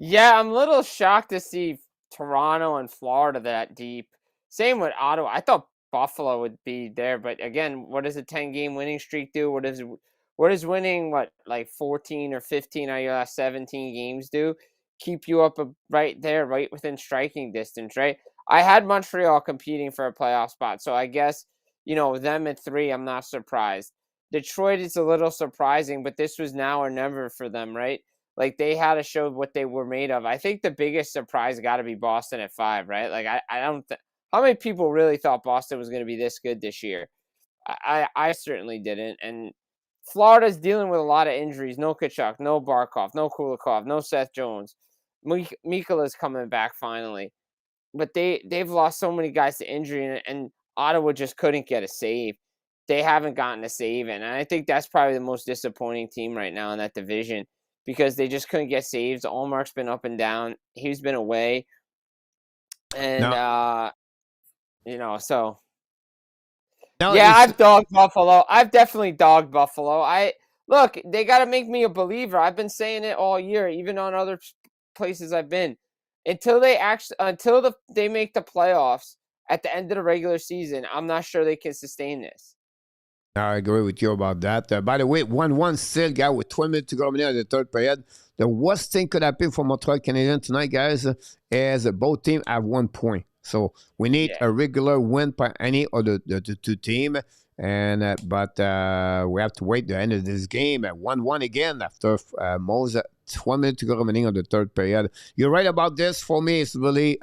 Yeah, I'm a little shocked to see Toronto and Florida that deep. Same with Ottawa. I thought Buffalo would be there, but again, what does a 10-game winning streak do? What does winning like 14 or 15 out of your last 17 games do? Keep you up right there, right within striking distance, right? I had Montreal competing for a playoff spot, so I guess them at 3. I'm not surprised. Detroit is a little surprising, but this was now or never for them, right? Like they had to show what they were made of. I think the biggest surprise got to be Boston at 5, right? Like I don't. How many people really thought Boston was going to be this good this year? I certainly didn't. And Florida's dealing with a lot of injuries. No Kachuk, no Barkov, no Kulikov, no Seth Jones. Mikola's coming back finally, but they've lost so many guys to injury, and Ottawa just couldn't get a save. They haven't gotten a save, and I think that's probably the most disappointing team right now in that division because they just couldn't get saves. Allmark's been up and down. He's been away, and so yeah, I've dogged Buffalo. I've definitely dogged Buffalo. Look, they got to make me a believer. I've been saying it all year, even on other places I've been. Until they make the playoffs at the end of the regular season, I'm not sure they can sustain this. I agree with you about that. By the way, 1-1 still, guy, with 20 minutes to go in the third period. The worst thing could happen for Montreal Canadiens tonight, guys, is both teams have 1 point. So we need a regular win by any of the two teams. But we have to wait the end of this game at 1-1 again after most 1 minute to go remaining on the third period. You're right about this. For me, it's really,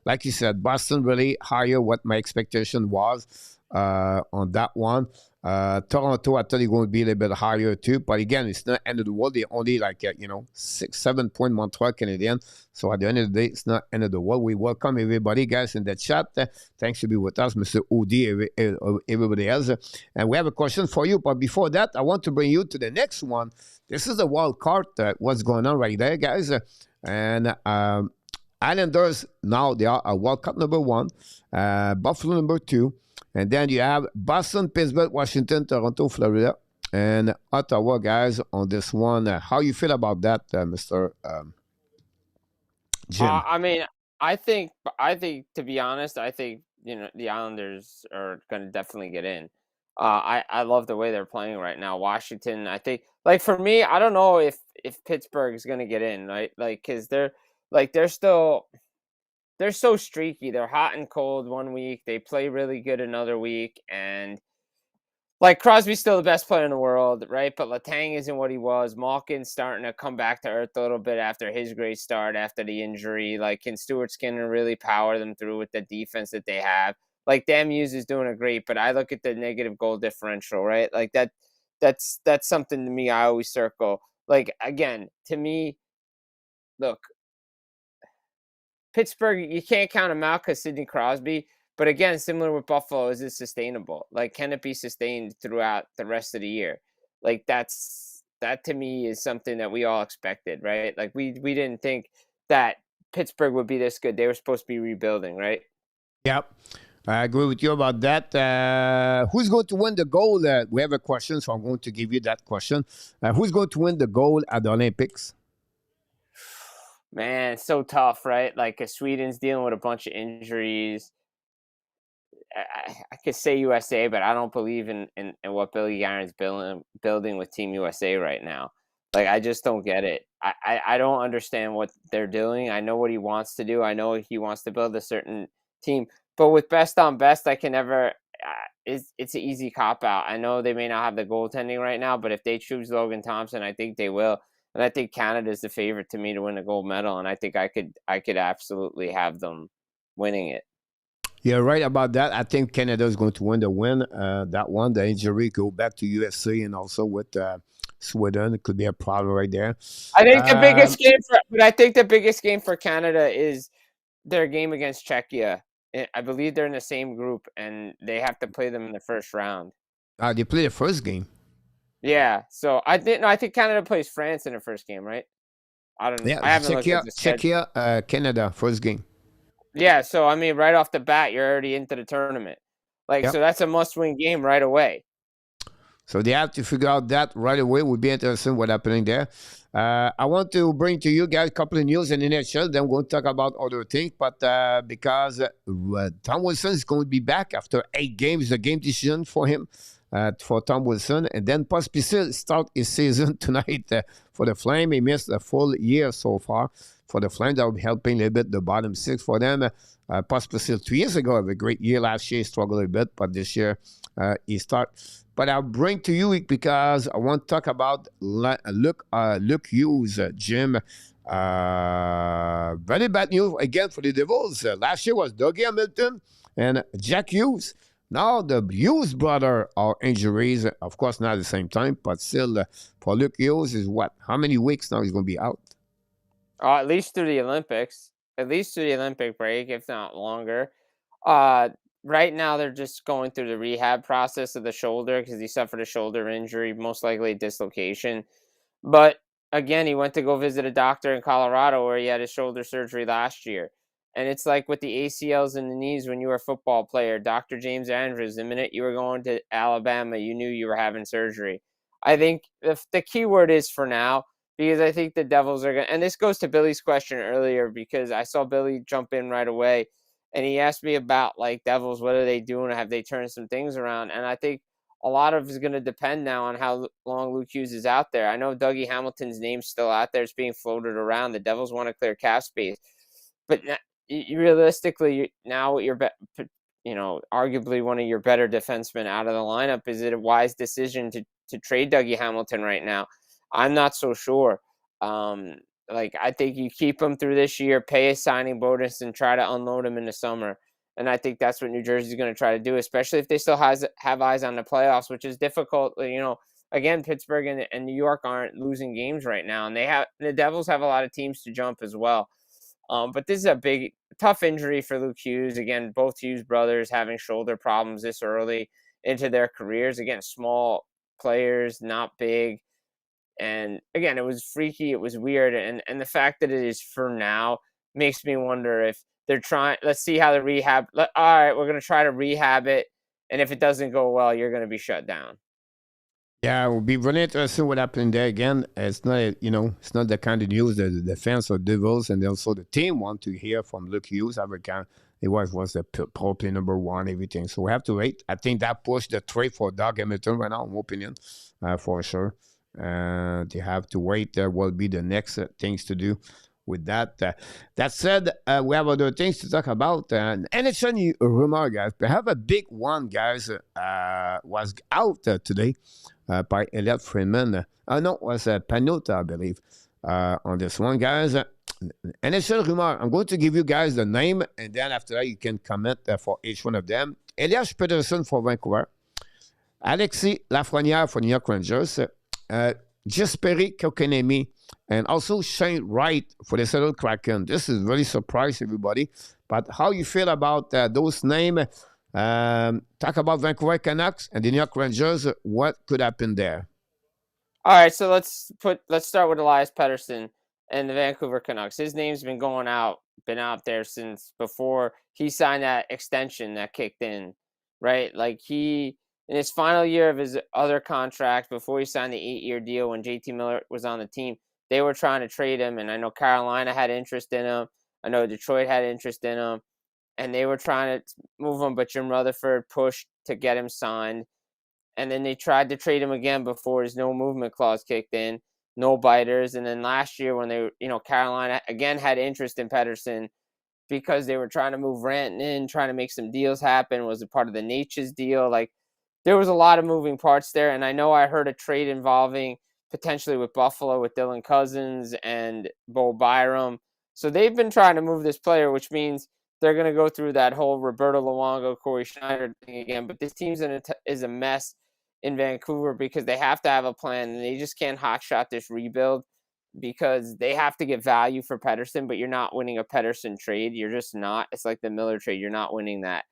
like you said, Boston really higher what my expectation was on that one. Toronto, I thought they're going to be a little bit higher too. But again, it's not end of the world. They're only like, 6-7 point Montreal Canadiens. So at the end of the day, it's not end of the world. We welcome everybody, guys, in the chat. Thanks to be with us, Mr. Odi, everybody else. And we have a question for you. But before that, I want to bring you to the next one. This is the wild card. What's going on right there, guys? And Islanders, now they are a wild card number 1. Buffalo number 2. And then you have Boston, Pittsburgh, Washington, Toronto, Florida, and Ottawa, guys, on this one. How you feel about that, Mr. Jim? I think to be honest, I think the Islanders are going to definitely get in. I love the way they're playing right now. Washington, I think, like for me, I don't know if Pittsburgh is going to get in, right? Like because they're so streaky. They're hot and cold one week. They play really good another week. And like Crosby's still the best player in the world, right? But Letang isn't what he was. Malkin's starting to come back to earth a little bit after his great start after the injury. Like, can Stuart Skinner really power them through with the defense that they have? Like, Dan Muse is doing a great, but I look at the negative goal differential, right? Like that's something to me I always circle. Like, again, to me, look, Pittsburgh, you can't count them out because Sidney Crosby. But again, similar with Buffalo, is it sustainable? Like, can it be sustained throughout the rest of the year? Like, that to me is something that we all expected, right? Like, we didn't think that Pittsburgh would be this good. They were supposed to be rebuilding, right? Yep. I agree with you about that. Who's going to win the gold? We have a question, so I'm going to give you that question. Who's going to win the gold at the Olympics? Man, it's so tough, right? Like, Sweden's dealing with a bunch of injuries. I could say USA, but I don't believe in what Billy Guerin's building with Team USA right now. Like, I just don't get it. I don't understand what they're doing. I know what he wants to do. I know he wants to build a certain team. But with best on best, I can never it's an easy cop-out. I know they may not have the goaltending right now, but if they choose Logan Thompson, I think they will. And I think Canada is the favorite to me to win a gold medal, and I think I could absolutely have them winning it. You're right about that. I think Canada is going to win that one. The injury go back to USA and also with Sweden. It could be a problem right there. I think the biggest game for Canada is their game against Czechia. I believe they're in the same group, and they have to play them in the first round. They play the first game. Yeah, so I think Canada plays France in the first game, right? I don't know. Yeah, I haven't looked at the Czechia, Canada, first game. Yeah, so I mean, right off the bat, you're already into the tournament. Like, yep. So that's a must-win game right away. So they have to figure out that right away. Would be interesting what's happening there. I want to bring to you guys a couple of news in the NHL. Then we'll talk about other things. But because Tom Wilson is going to be back after 8 games, the game decision for him, for Tom Wilson. And then Pospisil start his season tonight for the Flame. He missed a full year so far for the Flames. That will be helping a little bit the bottom 6 for them. Pospisil 2 years ago had a great year. Last year he struggled a bit, but this year he start. But I'll bring to you because I want to talk about Luke Hughes, Jim. Very bad news again for the Devils. Last year was Dougie Hamilton and Jack Hughes. Now the Hughes brother are injuries. Of course, not at the same time, but still for Luke Hughes is what? How many weeks now he's going to be out? At least through the Olympics. At least through the Olympic break, if not longer. Right now, they're just going through the rehab process of the shoulder because he suffered a shoulder injury, most likely a dislocation. But again, he went to go visit a doctor in Colorado where he had his shoulder surgery last year. And it's like with the ACLs and the knees when you were a football player, Dr. James Andrews, the minute you were going to Alabama, you knew you were having surgery. I think the key word is for now, because I think the Devils are going to, and this goes to Billy's question earlier, because I saw Billy jump in right away. And he asked me about, like, Devils, what are they doing? Have they turned some things around? And I think a lot of it is going to depend now on how long Luke Hughes is out there. I know Dougie Hamilton's name's still out there. It's being floated around. The Devils want to clear cap space. But realistically, now you're, arguably one of your better defensemen out of the lineup. Is it a wise decision to trade Dougie Hamilton right now? I'm not so sure. I think you keep him through this year, pay a signing bonus, and try to unload him in the summer. And I think that's what New Jersey's going to try to do, especially if they still have eyes on the playoffs, which is difficult. Again, Pittsburgh and New York aren't losing games right now, and the Devils have a lot of teams to jump as well. But this is a big, tough injury for Luke Hughes. Again, both Hughes brothers having shoulder problems this early into their careers. Again, small players, not big. And again, it was freaky. It was weird. And the fact that it is for now makes me wonder if they're trying. Let's see how the rehab. All right, we're going to try to rehab it. And if it doesn't go well, you're going to be shut down. Yeah, it will be really interesting what happened there again. It's not, it's not the kind of news that the fans of Devils and also the team want to hear from Luke Hughes. It was the probably number one, everything. So we have to wait. I think that pushed the trade for Doug Hamilton right now, in my opinion, for sure. They have to wait. There will be the next things to do with that. That said, we have other things to talk about. NHL rumor, guys. We have a big one, guys, was out today by Elliot Friedman. No, it was Panota, I believe, on this one, guys. NHL rumor. I'm going to give you guys the name, and then after that, you can comment for each one of them. Elias Pettersson for Vancouver. Alexis Lafrenière for New York Rangers. Jesperi Kotkaniemi, and also Shane Wright for the Seattle Kraken. This is really surprised everybody. But how you feel about those names? Talk about Vancouver Canucks and the New York Rangers. What could happen there? All right, so let's start with Elias Pettersson and the Vancouver Canucks. His name's been been out there since before he signed that extension that kicked in, right? Like in his final year of his other contract, before he signed the 8-year deal when JT Miller was on the team, they were trying to trade him. And I know Carolina had interest in him. I know Detroit had interest in him. And they were trying to move him, but Jim Rutherford pushed to get him signed. And then they tried to trade him again before his no movement clause kicked in. No biters. And then last year when Carolina again had interest in Pettersson because they were trying to move Rantanen in, trying to make some deals happen. Was it part of the Nature's deal? There was a lot of moving parts there, and I know I heard a trade involving potentially with Buffalo with Dylan Cousins and Bo Byram. So they've been trying to move this player, which means they're going to go through that whole Roberto Luongo, Corey Schneider thing again. But this team's is a mess in Vancouver because they have to have a plan, and they just can't hotshot this rebuild because they have to get value for Pettersson, but you're not winning a Pettersson trade. You're just not. It's like the Miller trade. You're not winning that.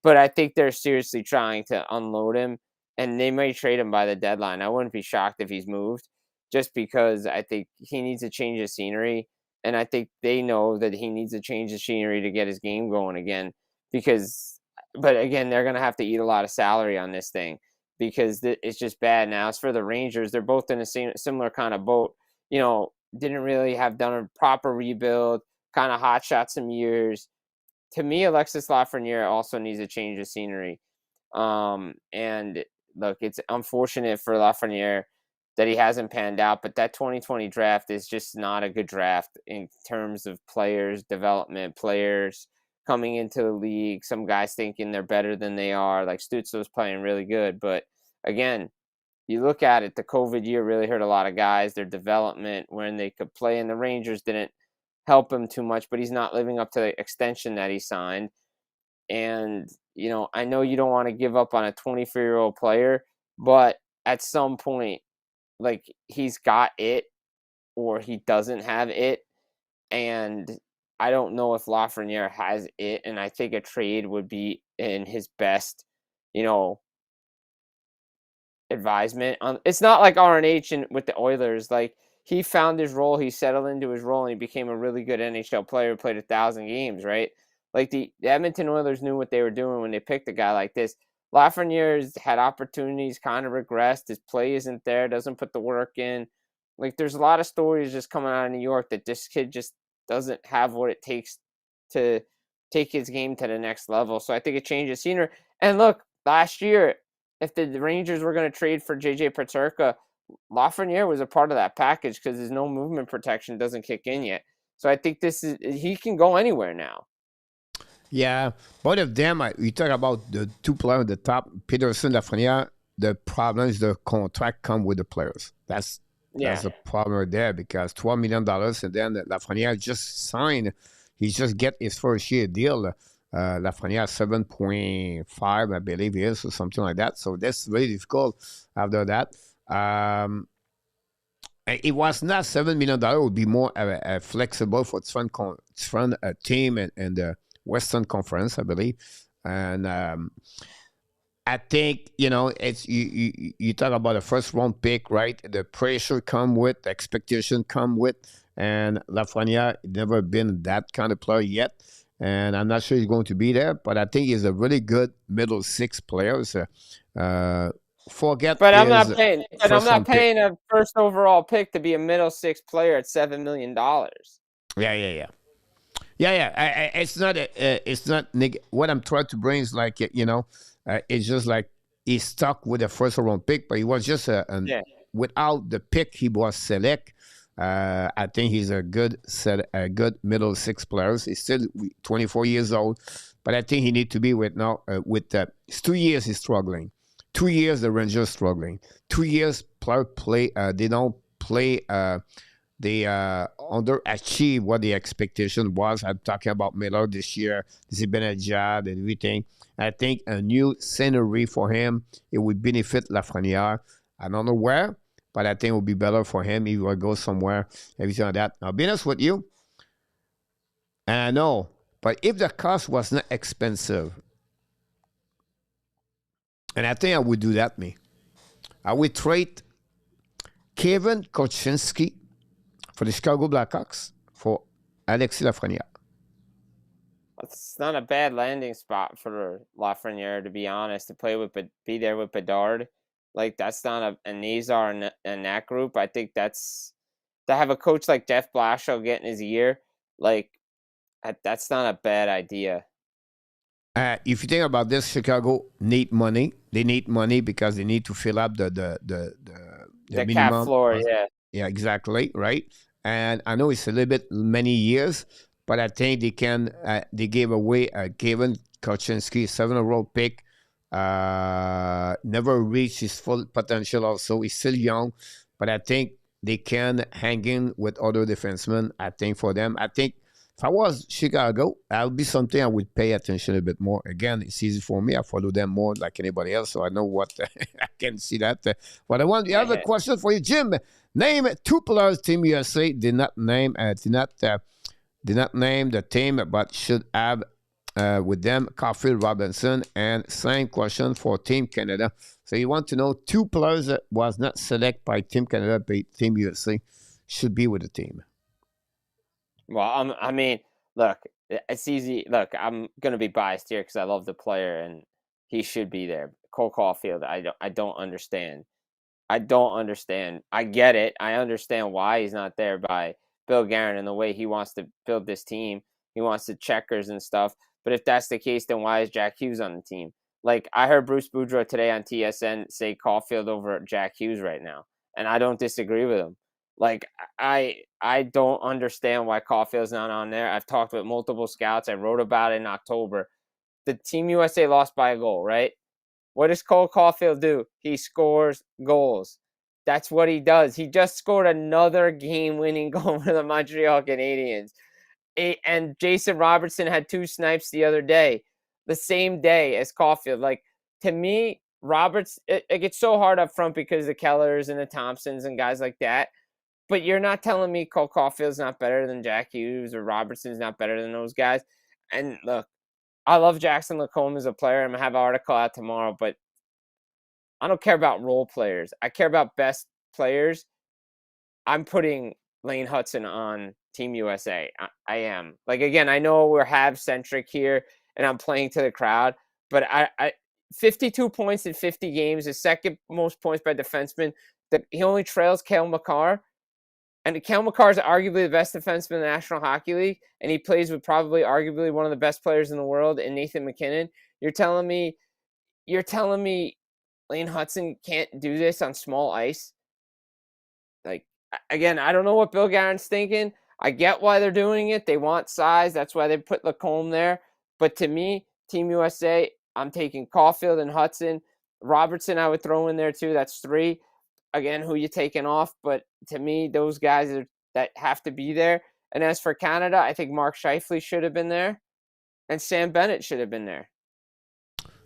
But I think they're seriously trying to unload him, and they may trade him by the deadline. I wouldn't be shocked if he's moved just because I think he needs to change his scenery, and I think they know that he needs to change the scenery to get his game going again but again, they're going to have to eat a lot of salary on this thing because it's just bad now. As for the Rangers, they're both in a similar kind of boat. Didn't really have done a proper rebuild, kind of hot shot some years. To me, Alexis Lafreniere also needs a change of scenery. And look, it's unfortunate for Lafreniere that he hasn't panned out, but that 2020 draft is just not a good draft in terms of players, development, players coming into the league. Some guys thinking they're better than they are. Like Stützle's playing really good, but again, you look at it, the COVID year really hurt a lot of guys. Their development when they could play, and the Rangers didn't help him too much, but he's not living up to the extension that he signed. And, I know you don't want to give up on a 24-year-old player, but at some point, like, he's got it or he doesn't have it. And I don't know if Lafreniere has it. And I think a trade would be in his best, advisement. It's not like RNH with the Oilers. Like, he found his role, he settled into his role, and he became a really good NHL player who played 1,000 games, right? Like, the Edmonton Oilers knew what they were doing when they picked a guy like this. Lafreniere's had opportunities, kind of regressed. His play isn't there, doesn't put the work in. Like, there's a lot of stories just coming out of New York that this kid just doesn't have what it takes to take his game to the next level. So I think it changes scenery. And look, last year, if the Rangers were going to trade for J.J. Peterka, Lafreniere was a part of that package because his no movement protection doesn't kick in yet. So I think he can go anywhere now. Yeah, both of them, you talk about the two players at the top, Peterson, Lafreniere, the problem is the contract come with the players. That's the problem there because $12 million, and then Lafreniere just signed, he just get his first year deal. Lafreniere 7.5, I believe he is, or something like that. So that's really difficult after that. It was not $7 million. It would be more flexible for its front team and the Western Conference, I believe. And I think, it's you talk about a first round pick, right? The pressure come with, the expectation come with, and Lafreniere never been that kind of player yet. And I'm not sure he's going to be there, but I think he's a really good middle six player. So, but I'm not paying. But I'm not paying a first overall pick to be a middle six player at $7 million. Yeah. It's not. It's not. What I'm trying to bring is like it's just like he's stuck with a first round pick, but he was just without the pick he was select. I think he's a good middle six players. He's still 24 years old, but I think he need to be with 2 years he's struggling. 2 years the Rangers struggling. 2 years player play. They don't play. They underachieve what the expectation was. I'm talking about Miller this year. This has been a job and everything. I think a new scenery for him, it would benefit Lafreniere. I don't know where, but I think it would be better for him if he will go somewhere, everything like that. I'll be honest with you, and I know, but if the cost was not expensive, and I think I would do that, I would trade Kevin Kocinski for the Chicago Blackhawks for Alexis Lafreniere. It's not a bad landing spot for Lafreniere, to be honest, to play with, but be there with Bedard. Like, that's not a Nazar in that group. I think that's to have a coach like Jeff Blashill get in his ear. Like, that's not a bad idea. If you think about this, Chicago need money. They need money because they need to fill up the minimum cap floor. Yeah, exactly, right. And I know it's a little bit many years, but I think they can. They gave away Kevin Kocinski, 7-year-old pick. Never reached his full potential. Also, he's still young, but I think they can hang in with other defensemen. I think for them, I think if I was Chicago, that'll be something I would pay attention a bit more. Again, it's easy for me. I follow them more like anybody else, so I know what I can see that. But I have a question for you, Jim. Name 2 players Team USA did not name the team, but should have with them Caufield, Robinson, and same question for Team Canada. So you want to know 2 players that was not selected by Team Canada, but Team USA should be with the team. Well, I mean, look, it's easy. Look, I'm going to be biased here because I love the player, and he should be there. Cole Caufield, I don't understand. I don't understand. I get it. I understand why he's not there by Bill Guerin and the way he wants to build this team. He wants the checkers and stuff. But if that's the case, then why is Jack Hughes on the team? Like, I heard Bruce Boudreau today on TSN say Caufield over Jack Hughes right now, and I don't disagree with him. Like, I don't understand why Caufield's not on there. I've talked with multiple scouts. I wrote about it in October. The Team USA lost by a goal, right? What does Cole Caufield do? He scores goals. That's what he does. He just scored another game-winning goal for the Montreal Canadiens. And Jason Robertson had 2 snipes the other day, the same day as Caufield. Like, to me, it gets so hard up front because the Kellers and the Thompsons and guys like that. But you're not telling me Cole Caufield's not better than Jack Hughes or Robertson's not better than those guys. And look, I love Jackson Lacombe as a player. I'm going to have an article out tomorrow, but I don't care about role players. I care about best players. I'm putting Lane Hutson on Team USA. I am. Like, again, I know we're Habs-centric here, and I'm playing to the crowd, but I 52 points in 50 games, the second most points by defenseman. He only trails Cale Makar. And Cale Makar is arguably the best defenseman in the National Hockey League, and he plays with probably arguably one of the best players in the world in Nathan MacKinnon. You're telling me Lane Hutson can't do this on small ice? Like, again, I don't know what Bill Guerin's thinking. I get why they're doing it. They want size. That's why they put Lacombe there. But to me, Team USA, I'm taking Caufield and Hutson. Robertson, I would throw in there too. That's 3. Again, who you taking off? But to me, those guys that have to be there. And as for Canada, I think Mark Scheifele should have been there, and Sam Bennett should have been there.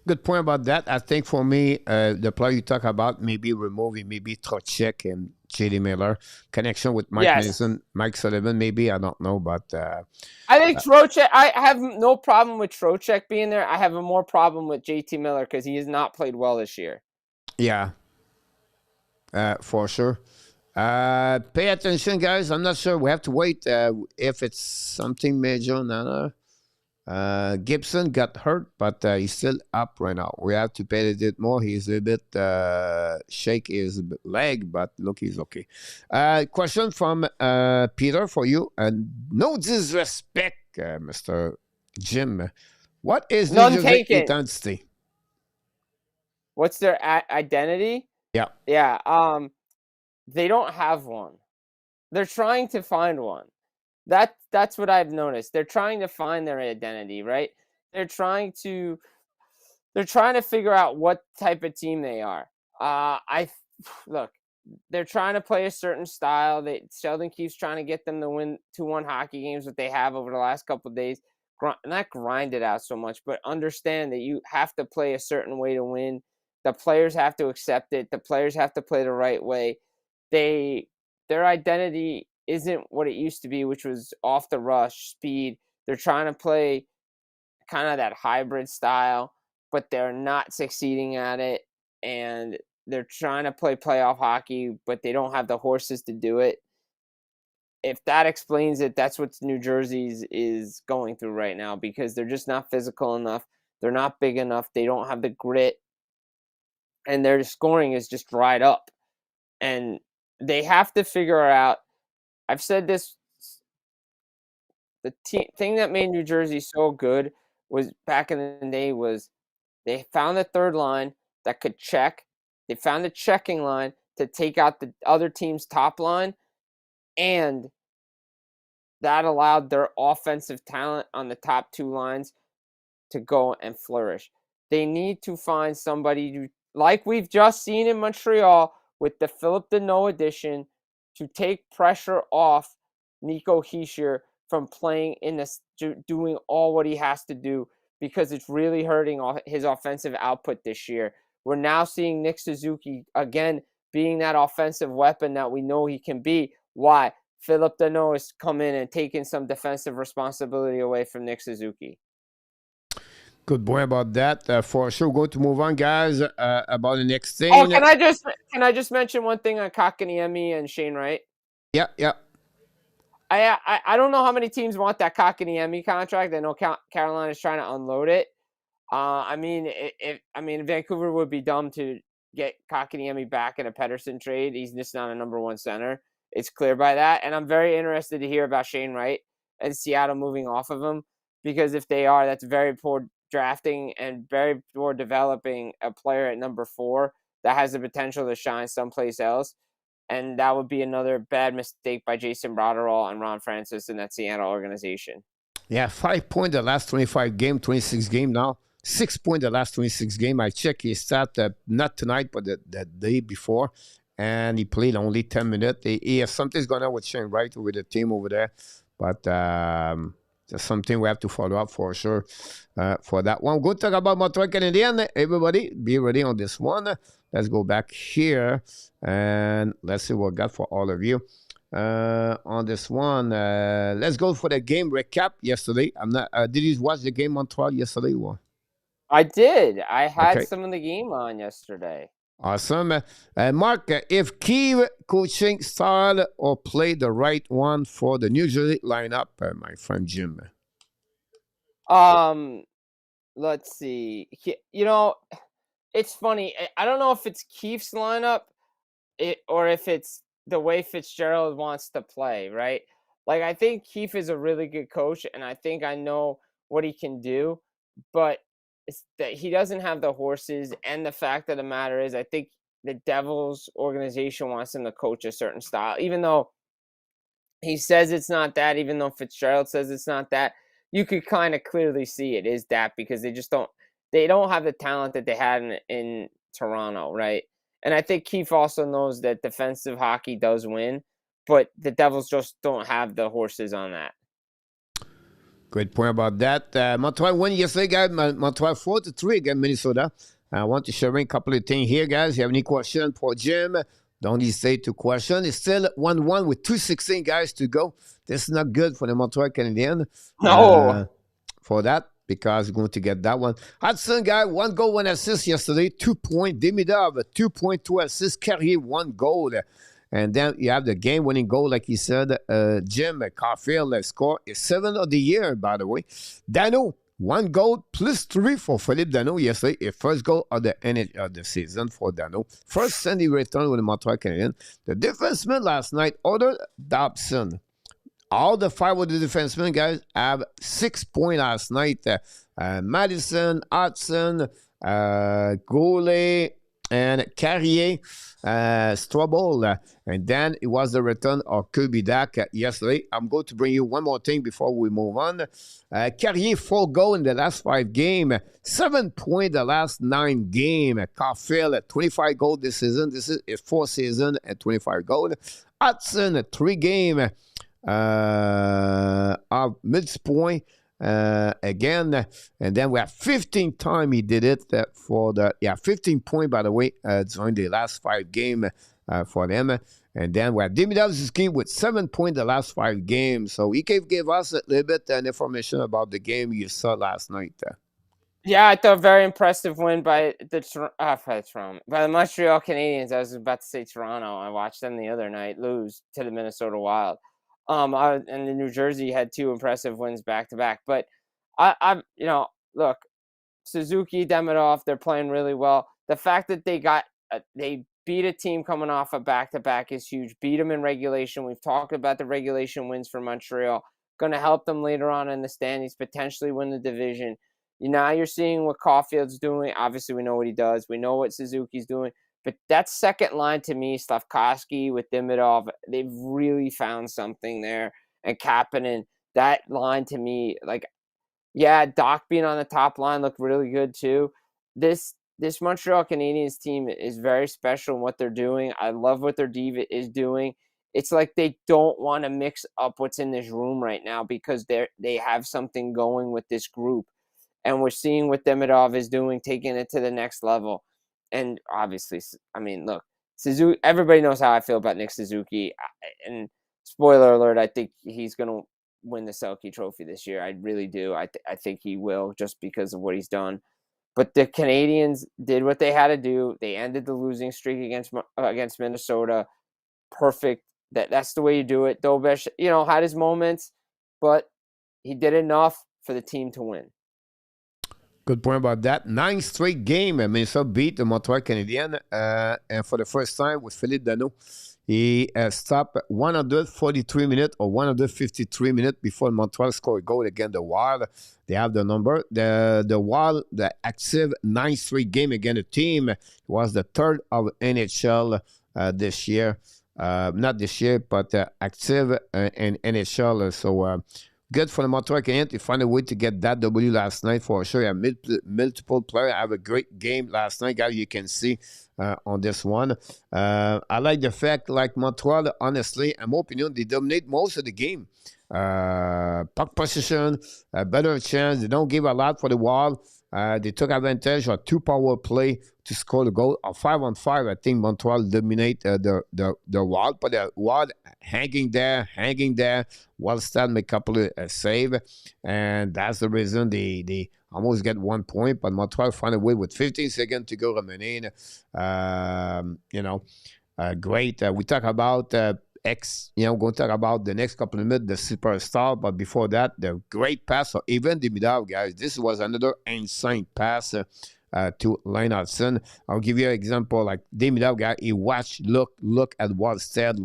Good point about that. I think for me, the player you talk about, maybe removing maybe Trocheck and JD Miller. Connection with Mike Mason, Mike Sullivan, maybe. I don't know, but I think Trocheck, I have no problem with Trocheck being there. I have a more problem with JT Miller because he has not played well this year. Yeah. For sure. Pay attention, guys. I'm not sure. We have to wait if it's something major. No. Gibson got hurt, but he's still up right now. We have to pay a bit more. He's a bit shaky his leg, but look, he's okay. Question from Peter for you. No disrespect, Mr. Jim. What is New Jersey identity? What's their identity? Yeah. They don't have one. They're trying to find one. That's what I've noticed. They're trying to find their identity, right? They're trying to figure out what type of team they are. They're trying to play a certain style. Sheldon keeps trying to get them to win 2-1 hockey games that they have over the last couple of days. Not grind it out so much, but understand that you have to play a certain way to win. The players have to accept it. The players have to play the right way. Their identity isn't what it used to be, which was off the rush, speed. They're trying to play kind of that hybrid style, but they're not succeeding at it. And they're trying to play playoff hockey, but they don't have the horses to do it. If that explains it, that's what New Jersey is going through right now, because they're just not physical enough. They're not big enough. They don't have the grit. And their scoring is just dried up. And they have to figure out, I've said this, the thing that made New Jersey so good was back in the day was they found the third line that could check. They found the checking line to take out the other team's top line, and that allowed their offensive talent on the top 2 lines to go and flourish. They need to find somebody to, like we've just seen in Montreal with the Philip Deneau addition, to take pressure off Nico Hischier from playing in this, doing all what he has to do, because it's really hurting his offensive output this year. We're now seeing Nick Suzuki again being that offensive weapon that we know he can be. Why? Philip Deneau has come in and taken some defensive responsibility away from Nick Suzuki. Good boy about that. For sure, we're going to move on, guys, about the next thing. Oh, can I just mention one thing on Kotkaniemi and Shane Wright? Yeah. I don't know how many teams want that Kotkaniemi contract. I know Carolina is trying to unload it. I mean, Vancouver would be dumb to get Kotkaniemi back in a Pettersson trade. He's just not a number one center. It's clear by that. And I'm very interested to hear about Shane Wright and Seattle moving off of him, because if they are, that's very poor drafting and very poor developing a player at number 4 that has the potential to shine someplace else. And that would be another bad mistake by Jason Broderill and Ron Francis in that Seattle organization. Yeah, 5 points the last 25 game, 26 game now. 6 points the last 26 game. I checked his stat, not tonight, but the day before. And he played only 10 minutes. Something's going on with Shane Wright with the team over there. But that's something we have to follow up for sure for that one. Go talk about Montreal Canadiens. Everybody, be ready on this one. Let's go back here and let's see what we got for all of you on this one. Let's go for the game recap yesterday. Did you watch the game Montreal yesterday? Or? I did. I had some of the game on yesterday. Awesome. Mark, if Kiev coaching style or play the right one for the New Jersey lineup, my friend Jim? Let's see. It's funny. I don't know if it's Keefe's lineup or if it's the way Fitzgerald wants to play, right? Like, I think Keefe is a really good coach, and I think I know what he can do, but it's that he doesn't have the horses, and the fact of the matter is I think the Devils organization wants him to coach a certain style, even though he says it's not that, even though Fitzgerald says it's not that. You could kind of clearly see it is that, because they don't have the talent that they had in Toronto, right? And I think Keefe also knows that defensive hockey does win, but the Devils just don't have the horses on that. Great point about that. Montreal won yesterday, guys. Montreal 4-3 against Minnesota. I want to share a couple of things here, guys. If you have any question for Jim, don't hesitate to question. It's still 1-1 with 2:16 guys to go. This is not good for the Montreal Canadiens. No. For that, because we're going to get that one. Hutson, guy, 1 goal, 1 assist yesterday. 2 points. Demidov, 2.2 assists. Carrier, 1 goal. And then you have the game-winning goal, like he said. Jim Caufield score is 7th of the year, by the way. Dano, 1 goal plus 3 for Philippe Dano yesterday. His first goal of the season for Dano. First Sunday return with the Montreal Canadiens. The defenseman last night, Otto Dobson. All the 5 of the defensemen, guys, have 6 points last night. Madison, Hutson, Goulet, and Carrier, Strobel. And then it was the return of Kirby Dach yesterday. I'm going to bring you one more thing before we move on. Carrier, 4 goals in the last 5 games. 7 points the last 9 games. Caufield, 25 goals this season. This is his 4th season at 25 goals. Hutson, 3 games. Of mid-point again, and then we have 15 times he did it 15 points, by the way, during the last 5 games for them. And then we have Demidov Suzuki with 7 points the last 5 games. So he gave us a little bit of information about the game you saw last night. Yeah, I thought very impressive win by the Montreal Canadiens. I was about to say Toronto. I watched them the other night lose to the Minnesota Wild. And the New Jersey had 2 impressive wins back to back. But look, Suzuki, Demidov, they're playing really well. The fact that they beat a team coming off a back to back is huge. Beat them in regulation. We've talked about the regulation wins for Montreal. Going to help them later on in the standings, potentially win the division. Now you're seeing what Caufield's doing. Obviously, we know what he does. We know what Suzuki's doing. But that second line to me, Slavkovsky with Demidov, they've really found something there. And Kapanen, that line to me, Dach being on the top line looked really good too. This Montreal Canadiens team is very special in what they're doing. I love what their diva is doing. It's like they don't want to mix up what's in this room right now because they have something going with this group. And we're seeing what Demidov is doing, taking it to the next level. And obviously, I mean, look, Suzuki. Everybody knows how I feel about Nick Suzuki. And spoiler alert, I think he's going to win the Selke Trophy this year. I really do. I think he will, just because of what he's done. But the Canadiens did what they had to do. They ended the losing streak against Minnesota. Perfect. That's the way you do it. Dobesh, had his moments, but he did enough for the team to win. Good point about that. 9 straight game. Minnesota beat the Montreal Canadiens, and for the first time with Philippe Dano. He stopped 143 minutes or 153 minutes before Montreal scored a goal against the Wild. They have the number. The Wild, the active 9 straight game against the team, was the third of NHL this year. Not this year, but active in NHL. So good for the Montreal Canadiens to find a way to get that W last night for sure. Yeah, multiple players have a great game last night, guys. You can see on this one. I like the fact, like Montreal, honestly, in my opinion, they dominate most of the game. Puck position, better chance. They don't give a lot for the Wild. They took advantage of 2 power play to score the goal. 5-on-5, I think Montreal dominate the Wild, but the Wild hanging there. Wildstad make a couple of save, and that's the reason they almost get 1 point, but Montreal find a way with 15 seconds to go remaining. Great. We talk about going to talk about the next couple of minutes, the superstar, but before that, the great pass of Ivan Demidov, guys. This was another insane pass to Lane Hutson. I'll give you an example, like Demidov guy, he look at Wallstead,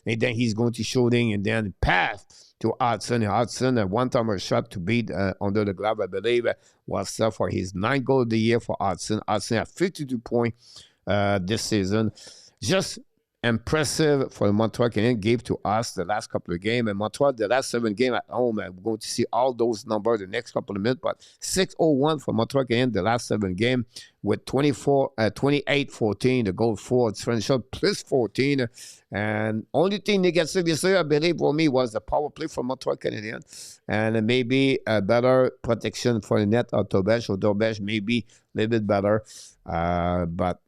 and then he's going to shooting, and then pass to Hutson, a one-timer shot to beat under the glove, I believe, was for his 9th goal of the year for Hutson. Hutson had 52 points this season. Just impressive for the Montreal Canadiens. Gave to us the last couple of games. And Montreal, the last 7 games at home, we're going to see all those numbers the next couple of minutes. But 6-0-1 for Montreal Canadiens, the last 7 games, with 28-14, the goal for differential plus 14. And only thing negative this year, I believe, for me, was the power play for Montreal Canadiens. And maybe a better protection for the net of Dobesh, or Dobesh maybe a little bit better. But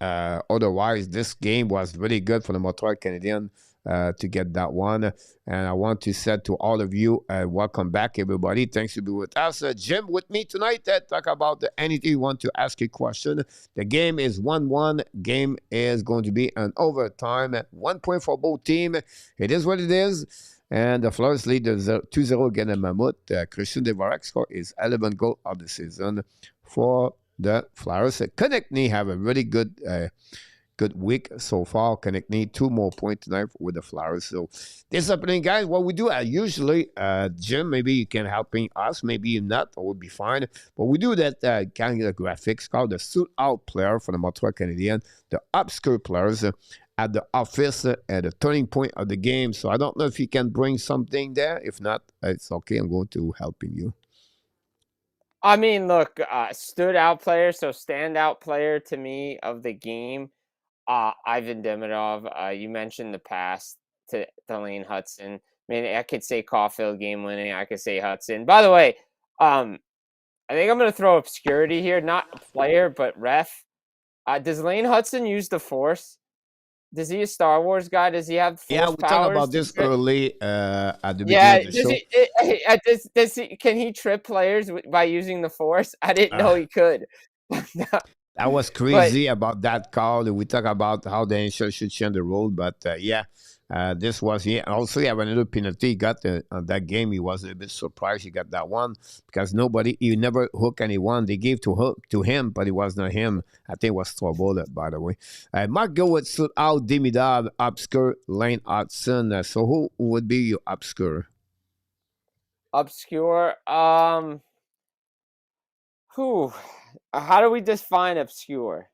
otherwise, this game was really good for the Montreal Canadiens to get that one. And I want to say to all of you, welcome back, everybody. Thanks to be with us. Jim with me tonight. Talk about anything you want to ask a question. The game is 1-1. Game is going to be an overtime. 1 point for both teams. It is what it is. And the Flyers lead 2-0 against Mammoth. Christian Dvorak score is 11 goal of the season for the Flyers. Konechny have a really good week so far. Konechny 2 more points tonight with the Flyers. So this is happening, guys. What we do usually, Jim, maybe you can help us, maybe you not, or we'll be fine. But we do that kind of graphics called the suit out player for the Montreal Canadiens, the obscure players at the office at the turning point of the game. So I don't know if you can bring something there. If not, it's okay. I'm going to helping you. I mean, look, stood out player, so standout player to me of the game, Ivan Demidov. You mentioned the pass to Lane Hutson. I mean, I could say Caufield game winning. I could say Hutson. By the way, I think I'm going to throw obscurity here, not player, but ref. Does Lane Hutson use the Force? Does he a Star Wars guy? Does he have Force powers? Yeah, we talked about this early at the beginning of the show. Can he trip players by using the Force? I didn't know he could. That was crazy about that call. We talk about how the NHL should change the rule, but this was also he have another penalty he got on that game. He was a bit surprised he got that one because he never hooked anyone. They gave to him, but it was not him. I think it was trouble, by the way. Mark go with out Demidov, obscure, Lane Hutson. So who would be your obscure? Obscure? Who? How do we define obscure?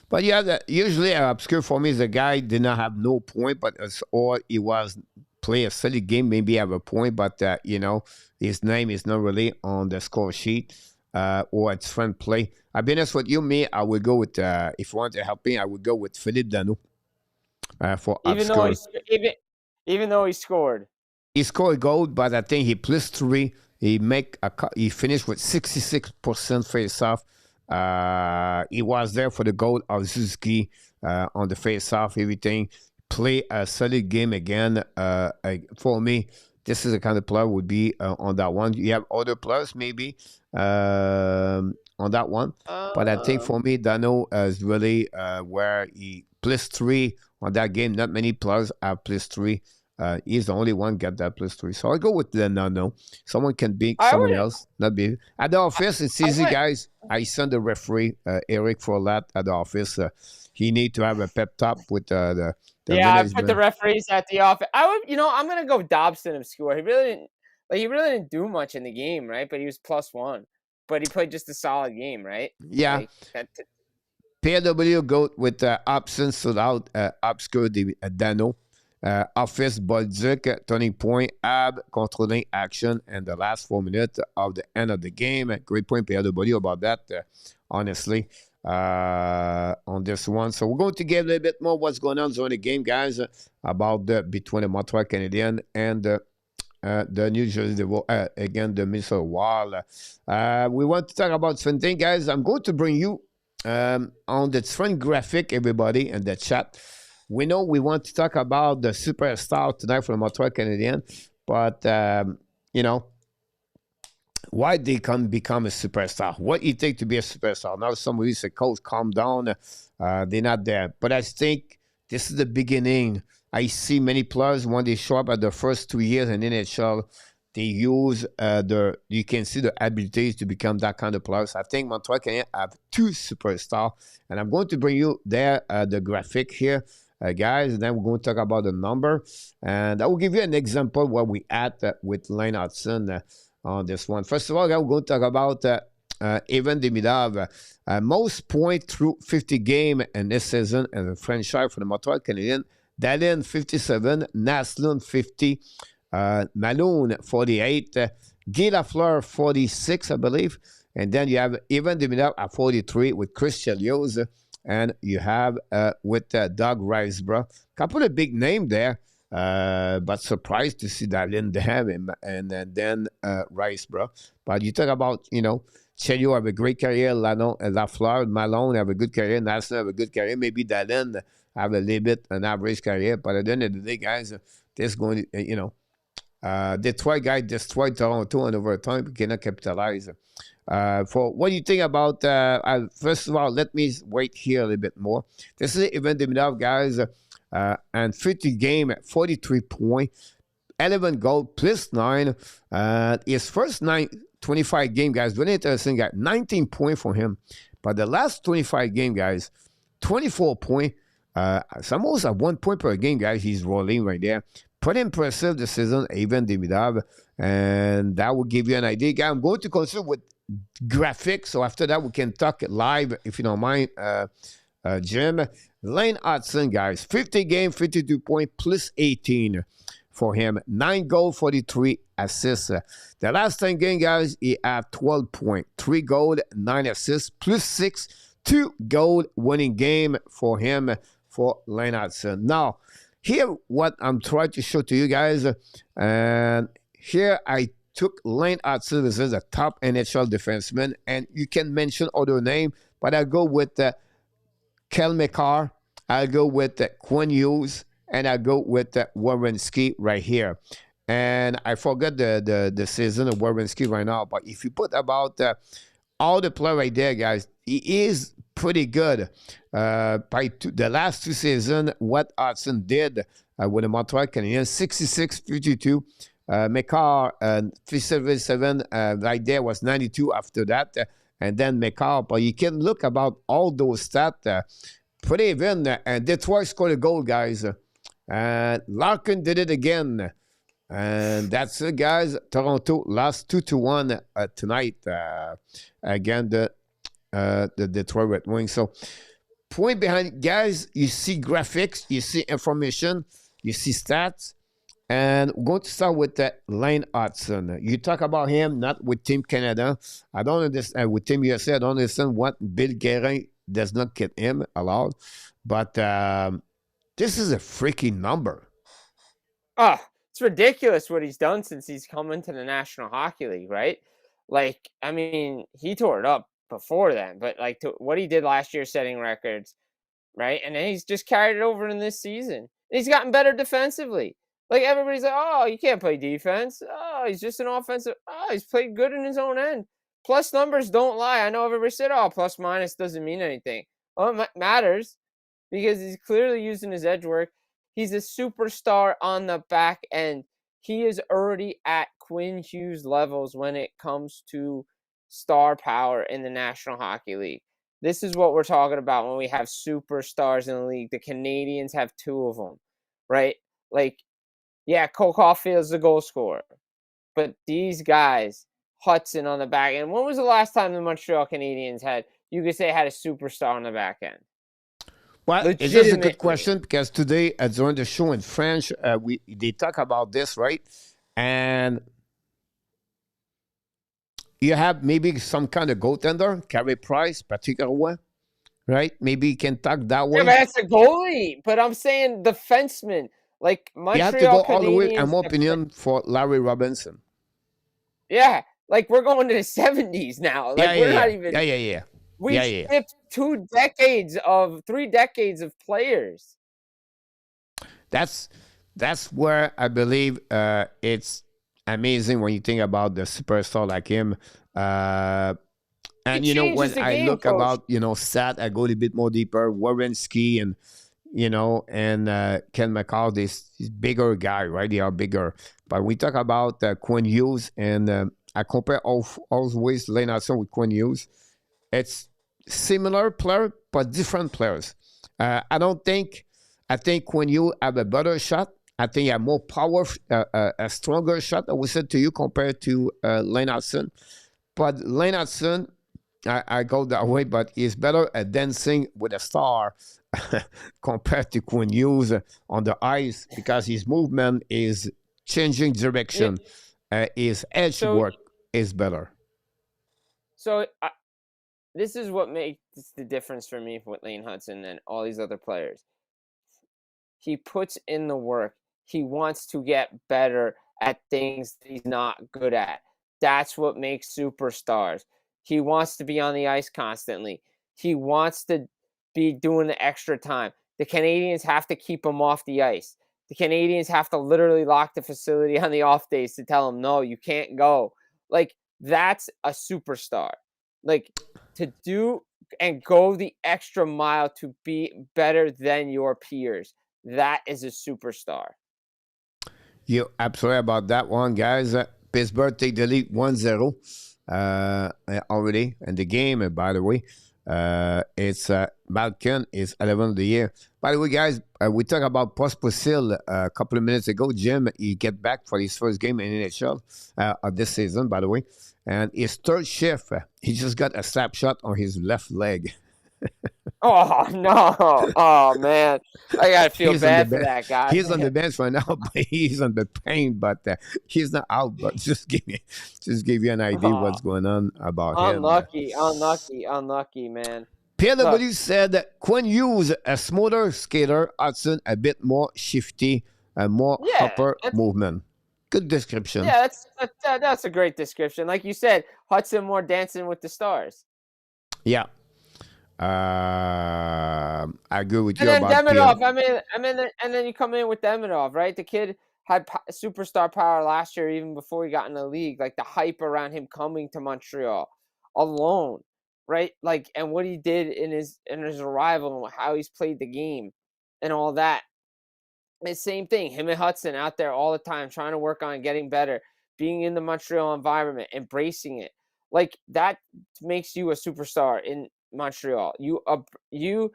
But yeah, usually obscure for me is a guy did not have no point, but or he was play a silly game, maybe have a point, but his name is not really on the score sheet or it's friend play. I'll be honest with you, I would go with if you want to help me, I would go with Philippe Dano for obscure. Even though he scored. He scored a goal, but I think he plus 3. He finished with 66% face off. He was there for the goal of Suzuki on the face-off, everything. Play a solid game again. For me, this is the kind of player would be on that one. You have other players maybe on that one. But I think for me, Dano is really where he plus 3 on that game. Not many players have plus 3 He's the only one get that +3. So I'll go with the no. Someone can beat I someone would. else, not be. At the office, it's easy, guys. I send the referee, Eric Forlat, at the office. He need to have a pep talk with the Yeah, I put the management. referees at the office. I would, I'm gonna go Dobson of score. He really didn't do much in the game, right? But he was +1. But he played just a solid game, right? Yeah. Like that. PW go with absence without obscure Dano. Office, Bolduc, turning point, Ab, controlling action, and the last 4 minutes of the end of the game. Great point, PW, about that, honestly, on this one. So we're going to get a little bit more what's going on during the game, guys, about between the Montreal Canadiens and the New Jersey Devil, again, the Minnesota Wild. We want to talk about something, guys. I'm going to bring you on the trend graphic, everybody, in the chat. We know we want to talk about the superstar tonight for the Montreal Canadiens, but, why they can become a superstar? What it takes to be a superstar? Now somebody said, Coach, calm down. They're not there. But I think this is the beginning. I see many players, when they show up at the first 2 years in NHL, they use you can see the abilities to become that kind of players. I think Montreal Canadiens have 2 superstars, and I'm going to bring you there the graphic here, guys, and then we're going to talk about the number, and I will give you an example where we at with Lane Hutson on this one. First of all, guys, we're going to talk about Ivan Demidov, most point through 50 game in this season as a franchise for the Montreal Canadiens. Laine 57, Naslund 50, Malone 48, Guy Lafleur 46, I believe, and then you have Ivan Demidov at 43 with Chris Chelios, and you have with Doug Riceborough. Couple of big names there, but surprised to see Laine there, and then Riceborough. But you talk about, Chelios have a great career, Lafleur, Malone have a good career, Naslund have a good career, maybe Laine have a little bit an average career, but at the end of the day, guys, this going to, Detroit guy destroyed Toronto in overtime. We cannot capitalize. For what do you think about? First of all, let me wait here a little bit more. This is Ivan Demidov, guys, and 50 game, 43 point, 11 goal, +9. His first 25 game, guys, very interesting guy, 19 point for him. But the last 25 game, guys, 24 point. It's almost at 1 point per game, guys. He's rolling right there. Pretty impressive this season, Ivan Demidov, and that will give you an idea. Guys, I'm going to consider with graphics, so after that we can talk live, if you don't mind, Jim. Lane Hutson, guys, 50 game, 52 point, +18 for him. 9 goal, 43 assists. The last 10 game, guys, he had 12 point, 3 goal, 9 assists, +6, 2 goal winning game for him, for Lane Hutson. Now, here what I'm trying to show to you guys, and here I took Lane Hutson. This is a top NHL defenseman, and you can mention other name, but I'll go with Kel McCarr, I'll go with Quinn Hughes, and I'll go with Werenski right here. And I forgot the season of Werenski right now, but if you put about all the play right there, guys, he is pretty good. The last 2 seasons, what Hutson did with the Montreal Canadiens, 66-52. McCarr, 57, right there was 92 after that. And then McCarr, but you can look about all those stats. Pretty even. And Detroit scored a goal, guys. And Larkin did it again. And that's it, guys. Toronto lost 2-1 tonight. Again, the Detroit Red Wings. So, point behind, guys, you see graphics, you see information, you see stats, and we're going to start with Lane Hutson. You talk about him, not with Team Canada. I don't understand, with Team USA, I don't understand what Bill Guerin does not get him allowed, but this is a freaking number. Oh, it's ridiculous what he's done since he's come into the National Hockey League, right? Like, I mean, he tore it up before then, but like what he did last year, setting records, right? And then he's just carried it over in this season. And he's gotten better defensively. Like, everybody's like, oh, you can't play defense. Oh, he's just an offensive. Oh, he's played good in his own end. Plus numbers don't lie. I know everybody said, oh, plus minus doesn't mean anything. Well, it matters because he's clearly using his edge work. He's a superstar on the back end. He is already at Quinn Hughes levels when it comes to star power in the National Hockey League. This is what we're talking about when we have superstars in the league. The Canadiens have 2 of them, right? Like, yeah, Caufield is the goal scorer. But these guys, Hutson on the back end. When was the last time the Montreal Canadiens had a superstar on the back end? Well, it's just a good question because today during the show in French, they talk about this, right? And you have maybe some kind of goaltender, Carey Price, particular one, right? Maybe you can talk that way. Yeah, but that's a goalie. But I'm saying defenseman. Like Montreal you have to go Canadiens, all the way, in my opinion, for Larry Robinson. Yeah, like we're going to the 70s now. Like we're not even. Yeah. We skipped 3 decades of players. That's where I believe it's amazing when you think about the superstar like him. And when I look about Sat, I go a little bit more deeper. Werenski and Ken McCall, this bigger guy, right? They are bigger. But we talk about Quinn Hughes, and I compare always Lane Hutson with Quinn Hughes. It's similar player, but different players. I think Quinn Hughes have a better shot. I think he have more power, a stronger shot, I would say to you, compared to Lane Hutson. But Lane Hutson, I go that way, but he's better at dancing with a star compared to Quinn Hughes on the ice because his movement is changing direction. His edge work is better. So this is what makes the difference for me with Lane Hutson and all these other players. He puts in the work. He wants to get better at things that he's not good at. That's what makes superstars. He wants to be on the ice constantly. He wants to be doing the extra time. The Canadiens have to keep him off the ice. The Canadiens have to literally lock the facility on the off days to tell him, no, you can't go. Like, that's a superstar. Like, to do and go the extra mile to be better than your peers. That is a superstar. You're absolutely about that one, guys. Pittsburgh take the lead 1-0 already in the game, by the way. It's Malkin is 11 of the year. By the way, guys, we talked about Pospisil a couple of minutes ago. Jim, he get back for his first game in NHL this season, by the way. And his third shift, he just got a slap shot on his left leg. Oh, no. Oh, man. I got to feel bad for that guy. He's on the bench right now, but he's on the pain. But he's not out. But just give you an idea what's going on about him. Unlucky, man. Pierre W. said that Quinn Hughes, a smoother skater, Hutson, a bit more shifty, more upper movement. Good description. Yeah, that's a great description. Like you said, Hutson more dancing with the stars. Yeah. I agree with you and about then Demidov. And then you come in with Demidov, right? The kid had superstar power last year, even before he got in the league. Like the hype around him coming to Montreal alone, right? Like, and what he did in his arrival and how he's played the game and all that. The same thing. Him and Hutson out there all the time, trying to work on getting better, being in the Montreal environment, embracing it. Like that makes you a superstar in Montreal. You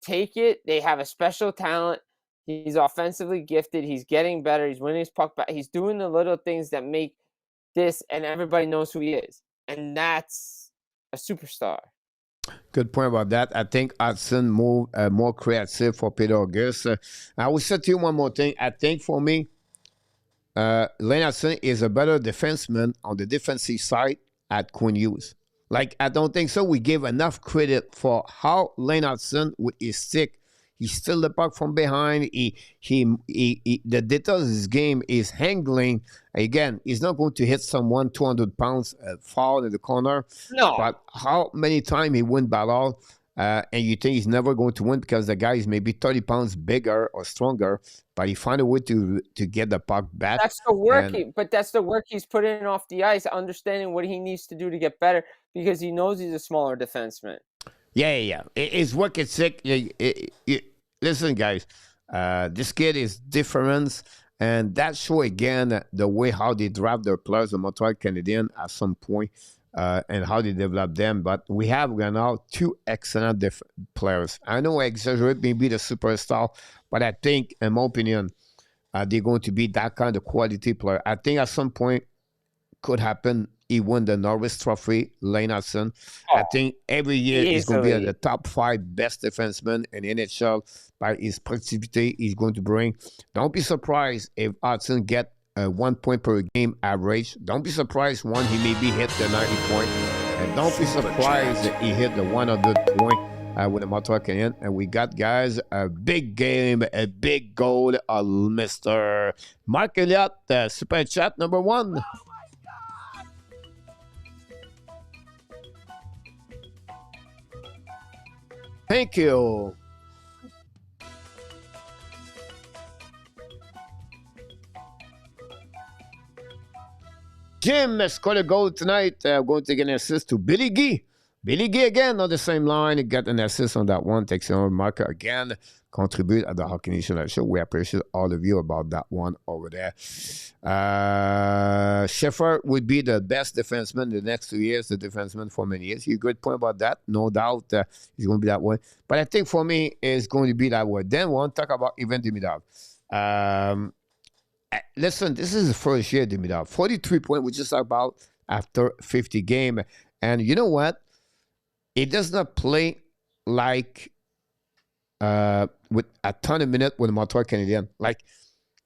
take it. They have a special talent. He's offensively gifted. He's getting better. He's winning his puck back. He's doing the little things that make this, and everybody knows who he is. And that's a superstar. Good point about that. I think Hutson more creative for Peter August. I will say to you one more thing. I think for me, Lane Hutson is a better defenseman on the defensive side at Quinn Hughes. Like, I don't think so. We give enough credit for how Lane Hutson, with his stick, he steals the puck from behind. The details of his game is handling. Again, he's not going to hit someone 200 pounds foul in the corner. No. But how many times he win battle, and you think he's never going to win because the guy is maybe 30 pounds bigger or stronger, but he find a way to get the puck back. That's the work, that's the work he's putting off the ice, understanding what he needs to do to get better because he knows he's a smaller defenseman. Yeah. His work ethic. Listen, guys, This kid is different, and that show again the way how they draft their players, the Montreal Canadiens, at some point, and how they develop them. But we have right now two excellent players. I know I exaggerate maybe the superstar, but I think, in my opinion, they're going to be that kind of quality player. I think at some point could happen. He won the Norris Trophy, Lane Hutson. I think every year he's going to be at the top 5 best defensemen in the NHL by his productivity he's going to bring. Don't be surprised if Hutson get 1 point per game average. Don't be surprised when he maybe hit the 90 point. And don't be surprised that he hit the 100 point with the Montreal Canadiens. And we got, guys, a big game, a big goal of Mr. Mark Elliott, Super Chat number 1. Thank you. Jim scored a goal tonight. Going to get an assist to Billy Gee. Billy Gee again on the same line. He got an assist on that one. Takes on marker again. Contribute at the Hockey Nation Show. We appreciate all of you about that one over there. Sheffer would be the best defenseman the next 2 years, the defenseman for many years. You good point about that. No doubt he's going to be that way. But I think for me, it's going to be that way. Then we'll talk about Ivan Demidov. Listen, this is the first year, Demidov. 43 points, we just talked about after 50 games. And you know what? It does not play like with a ton of minutes with the Montreal Canadiens. Like,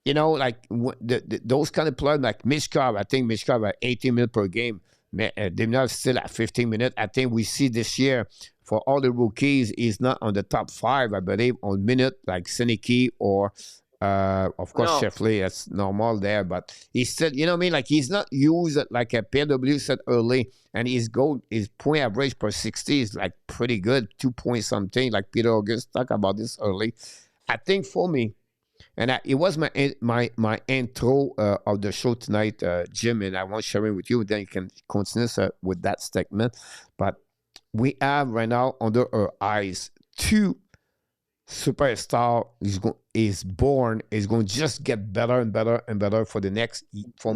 you know, like those kind of players like Mishkov. I think Mishkov at 18 minutes per game. Demidov still at 15 minutes. I think we see this year for all the rookies, he's not on the top 5, I believe, on minute like Seneki or of course, Sheffley, that's normal there, but he said, you know what I mean? Like, he's not used like a PW said early, and his point average per 60 is like pretty good, 2 point something, like Peter August talked about this early. I think for me, and it was my intro of the show tonight, Jim, and I want to share it with you, then you can continue with that statement. But we have right now under our eyes 2 superstar is born, is going to just get better and better and better for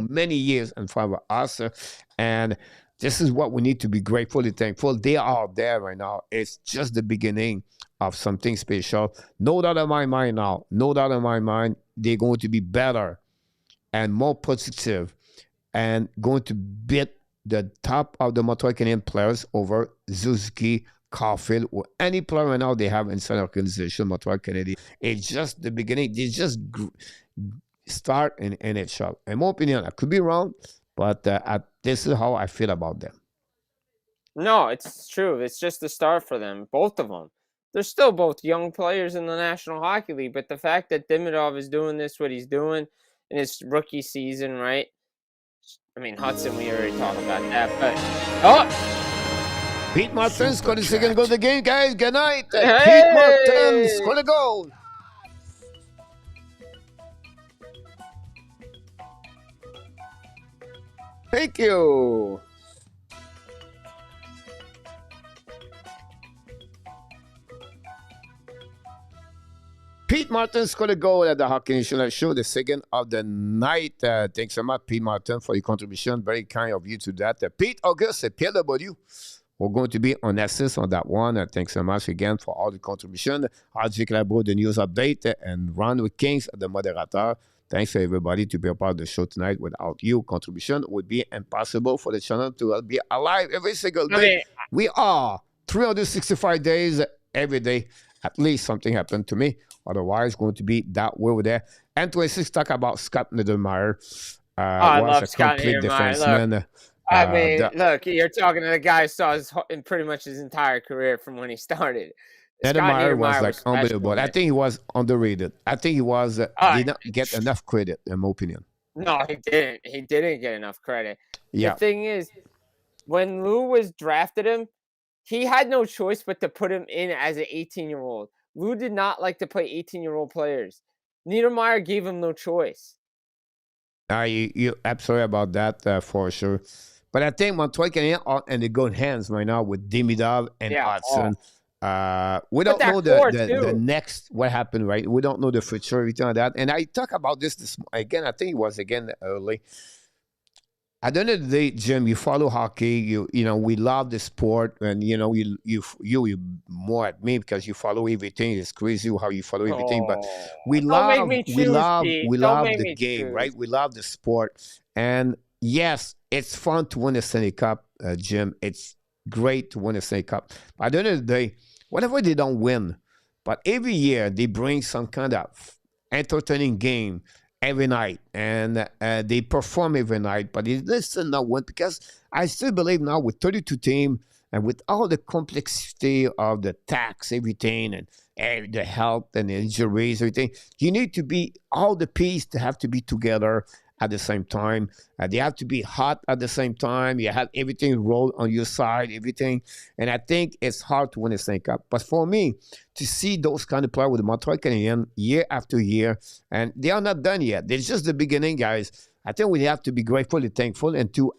many years and for us. And this is what we need to be grateful and thankful. They are there right now. It's just the beginning of something special. No doubt in my mind now. No doubt in my mind, they're going to be better and more positive and going to beat the top of the Montreal Canadiens players over Suzuki, Caufield, or any player right now they have inside the organization, Montreal Canadiens. It's just the beginning. They just start in NHL. In my opinion, I could be wrong, but this is how I feel about them. No, it's true. It's just the start for them, both of them. They're still both young players in the National Hockey League, but the fact that Demidov is doing what he's doing in his rookie season, right? I mean, Hutson, we already talked about that, but Pete Martin scored the second goal of the game, guys. Good night. Hey! Pete Martin scored a goal. Thank you. Pete Martin scored a goal at the Hockey Nation Show, the second of the night. Thanks so much, Pete Martin, for your contribution. Very kind of you to that. Pete August, Pierre W. We're going to be on assist on that one. Thanks so much again for all the contribution. RJ Clabo, the news update, and Ron with Kings, the moderator. Thanks for everybody to be a part of the show tonight. Without you, contribution would be impossible for the channel to be alive every single day. Okay. We are 365 days every day. At least something happened to me. Otherwise, going to be that way over there. And 26 talk about Scott Niedermayer. I love Scott Niedermayer. I mean, look, you're talking to the guy who saw in pretty much his entire career from when he started. Niedermayer was like unbelievable. I think he was underrated. I think he was did not get enough credit, in my opinion. No, he didn't. He didn't get enough credit. Yeah. The thing is, when Lou was drafted him, he had no choice but to put him in as an 18-year-old. Lou did not like to play 18-year-old players. Niedermayer gave him no choice. You're absolutely about that for sure. But I think Montreal Canadiens are in the good hands right now with Demidov and Hutson. We But don't that know core, the too. next what happened, right? We don't know the future, everything like that. And I talk about this again. I think it was again early. At the end of the day, Jim, you follow hockey. You know we love the sport, and you know you more at me because you follow everything. It's crazy how you follow everything, but Oh, we don't make love me we choose, love Pete. we Don't love make the me game, choose. right? We love the sport, and yes, it's fun to win a Stanley Cup, Jim. It's great to win a Stanley Cup. But at the end of the day, whatever they don't win, but every year they bring some kind of entertaining game every night, and they perform every night. But it's still not win because I still believe now with 32 team and with all the complexity of the tax, everything, and the health and the injuries, everything, you need to be all the pieces to have to be together at the same time. They have to be hot at the same time. You have everything roll on your side, everything. And I think it's hard to win a Stanley Cup. But for me, to see those kind of players with the Montreal Canadiens year after year, and they are not done yet. It's just the beginning, guys. I think we have to be grateful and thankful and to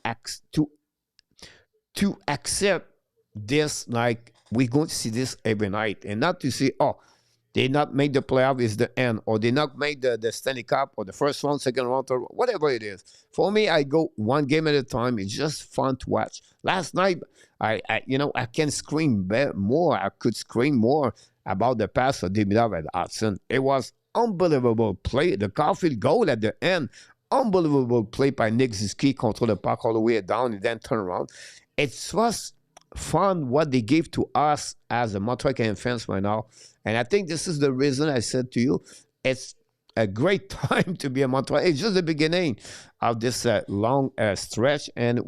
accept this, like we're going to see this every night, and not to say, oh, they not make the playoff is the end, or they not make the Stanley Cup or the first round, second round, third, whatever it is. For me, I go one game at a time. It's just fun to watch. Last night, I can scream more. I could scream more about the pass of Demidov and Hutson. It was unbelievable play. The Caufield goal at the end, unbelievable play by Nick Suzuki, control the puck all the way down and then turn around. It was fun what they gave to us as a Montreal Canadiens fans right now. And I think this is the reason I said to you, it's a great time to be a Montreal. It's just the beginning of this long stretch. And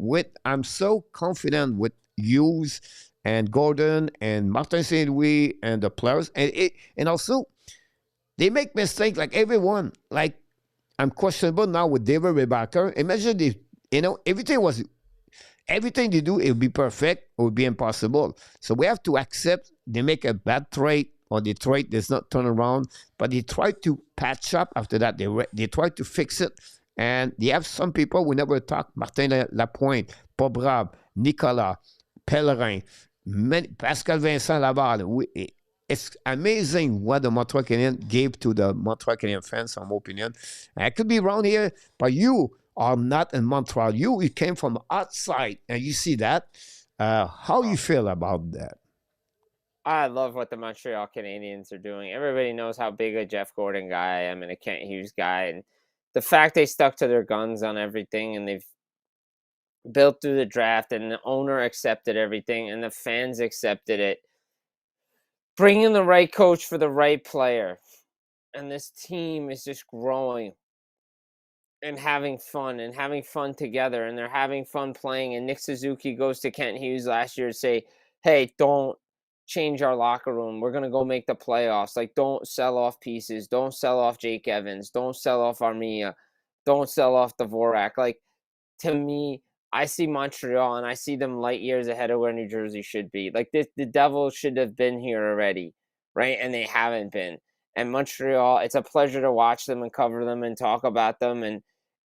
I'm so confident with Hughes and Gordon and Martin St. Louis and the players. And also, they make mistakes like everyone. Like, I'm questionable now with David Rebecca. Imagine if, everything they do, it would be perfect, it would be impossible. So we have to accept they make a bad trade, or the trade does not turn around, but they try to patch up after that. They try to fix it. And they have some people we never talk, Martin Lapointe, Pobrab, Nicolas, Pellerin, Pascal Vincent Laval. It's amazing what the Montreal Canadiens gave to the Montreal Canadiens fans, in my opinion. And I could be wrong here, but you are not in Montreal. You came from outside, and you see that. How you feel about that? I love what the Montreal Canadiens are doing. Everybody knows how big a Jeff Gordon guy I am and a Kent Hughes guy. And the fact they stuck to their guns on everything and they've built through the draft and the owner accepted everything and the fans accepted it. Bringing the right coach for the right player. And this team is just growing and having fun together. And they're having fun playing. And Nick Suzuki goes to Kent Hughes last year to say, hey, don't change our locker room. We're going to go make the playoffs. Like, don't sell off pieces. Don't sell off Jake Evans. Don't sell off Armia. Don't sell off Dvorak. Like, to me, I see Montreal and I see them light years ahead of where New Jersey should be. Like, the Devils should have been here already, right? And they haven't been. And Montreal, it's a pleasure to watch them and cover them and talk about them.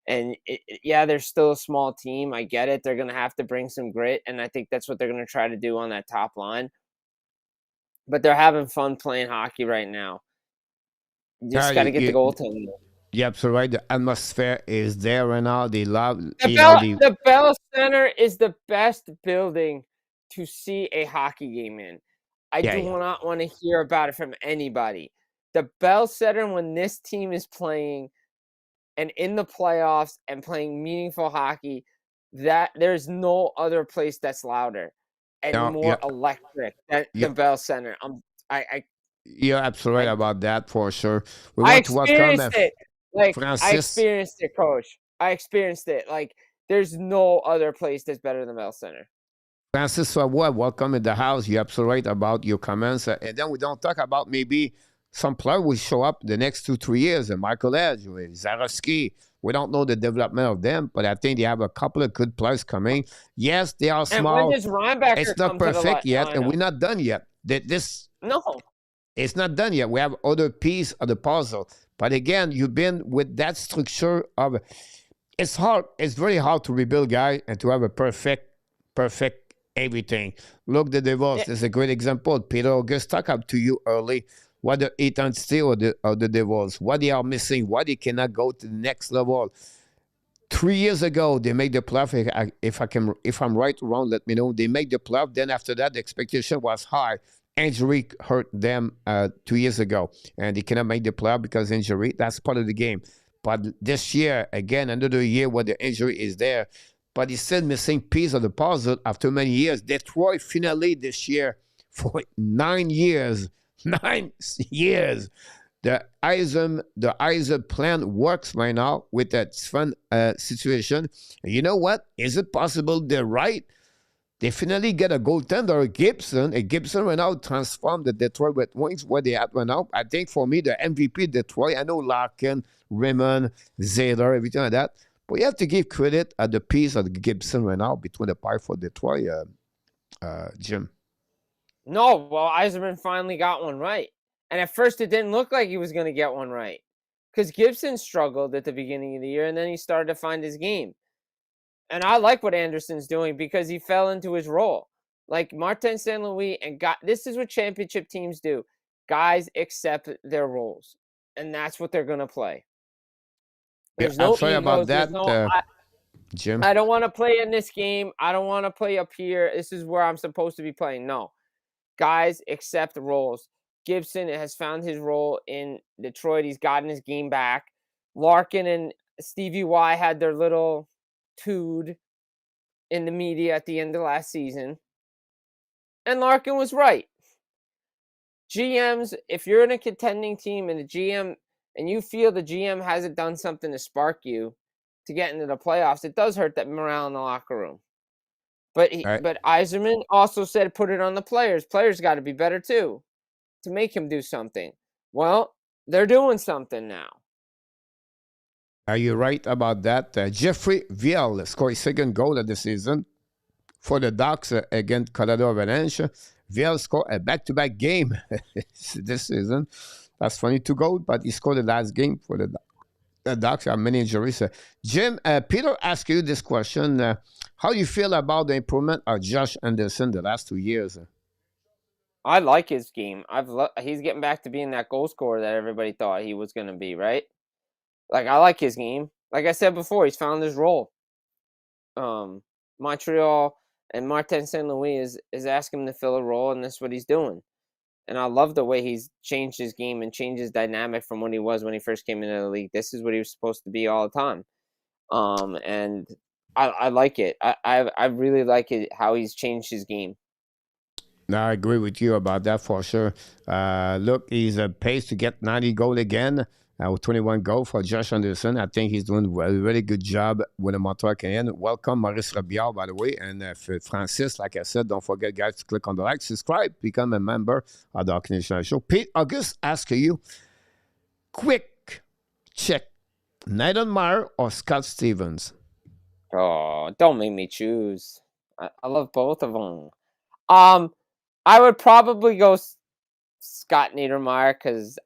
And yeah, they're still a small team. I get it. They're going to have to bring some grit. And I think that's what they're going to try to do on that top line. But they're having fun playing hockey right now. You just got to get the goaltending. You're absolutely right. The atmosphere is there right now. They love the Bell Center is the best building to see a hockey game in. I do not want to hear about it from anybody. The Bell Center, when this team is playing and in the playoffs and playing meaningful hockey, that there's no other place that's louder and more electric than the Bell Center. You're absolutely right about that for sure. I experienced it. Like, I experienced it, Coach. I experienced it. Like, there's no other place that's better than Bell Center. Francis Savoy, welcome in the house. You're absolutely right about your comments. And then we don't talk about maybe some player will show up the next 2-3 years. And Michael Edge, Zarowski. We don't know the development of them, but I think they have a couple of good players coming. Yes, they are small. And when does Reinbacher it's not perfect yet, and we're not done yet. No. It's not done yet. We have other piece of the puzzle. But again, you've been with that structure of it's hard. It's very hard to rebuild, guys, and to have a perfect everything. Look, the Devils is a great example. Peter August talk up to you early. What the intensity of the Devils, what they are missing, why they cannot go to the next level. 3 years ago, they made the playoff. If I'm right or wrong, let me know. They make the playoff. Then after that, the expectation was high. Injury hurt them 2 years ago, and they cannot make the playoff because injury. That's part of the game. But this year, again, another year where the injury is there, but he's still missing piece of the puzzle after many years. Detroit finally this year for 9 years, 9 years. The Eisen plan works right now with that fun situation. You know what? Is it possible they're right? They finally get a goaltender, Gibson. And Gibson right now transformed the Detroit Red Wings where they at right now. I think for me, the MVP Detroit, I know Larkin, Raymond, Zader, everything like that. But you have to give credit at the piece of Gibson right now between the pipe for Detroit, Jim. No, well, Eiserman finally got one right. And at first, it didn't look like he was going to get one right because Gibson struggled at the beginning of the year, and then he started to find his game. And I like what Anderson's doing because he fell into his role. Like Martin St. Louis this is what championship teams do. Guys accept their roles, and that's what they're going to play. There's no I'm sorry about that, Jim. I don't want to play in this game. I don't want to play up here. This is where I'm supposed to be playing. No. Guys accept roles. Gibson has found his role in Detroit. He's gotten his game back. Larkin and Stevie Y had their little tood in the media at the end of last season. And Larkin was right. GMs, if you're in a contending team and the GM and you feel the GM hasn't done something to spark you to get into the playoffs, it does hurt that morale in the locker room. But but Eiserman also said put it on the players. Players got to be better too to make him do something. Well, they're doing something now. Are you right about that? Jeffrey Viel scored his second goal of the season for the Ducks against Colorado Avalanche. Viel scored a back-to-back game this season. That's funny, 2 goals, but he scored the last game for the Ducks. Have many injuries. Jim, Peter asked you this question. How do you feel about the improvement of Josh Anderson the last 2 years? I like his game. He's getting back to being that goal scorer that everybody thought he was going to be, right? Like, I like his game. Like I said before, he's found his role. Montreal and Martin St. Louis is asking him to fill a role, and that's what he's doing. And I love the way he's changed his game and changed his dynamic from what he was when he first came into the league. This is what he was supposed to be all the time. And I like it. I really like it how he's changed his game. No, I agree with you about that for sure. Look, he's paced to get 90 goals again with 21 goals for Josh Anderson. I think he's doing a really good job with the Montreal Canadiens. Welcome, Maurice Robillard, by the way. And Francis, like I said, don't forget, guys, to click on the like, subscribe, become a member of the Hockey National Show. Pete August, ask you, quick check, Nathan Meyer or Scott Stevens? Oh, don't make me choose. I love both of them. I would probably go Scott Niedermayer because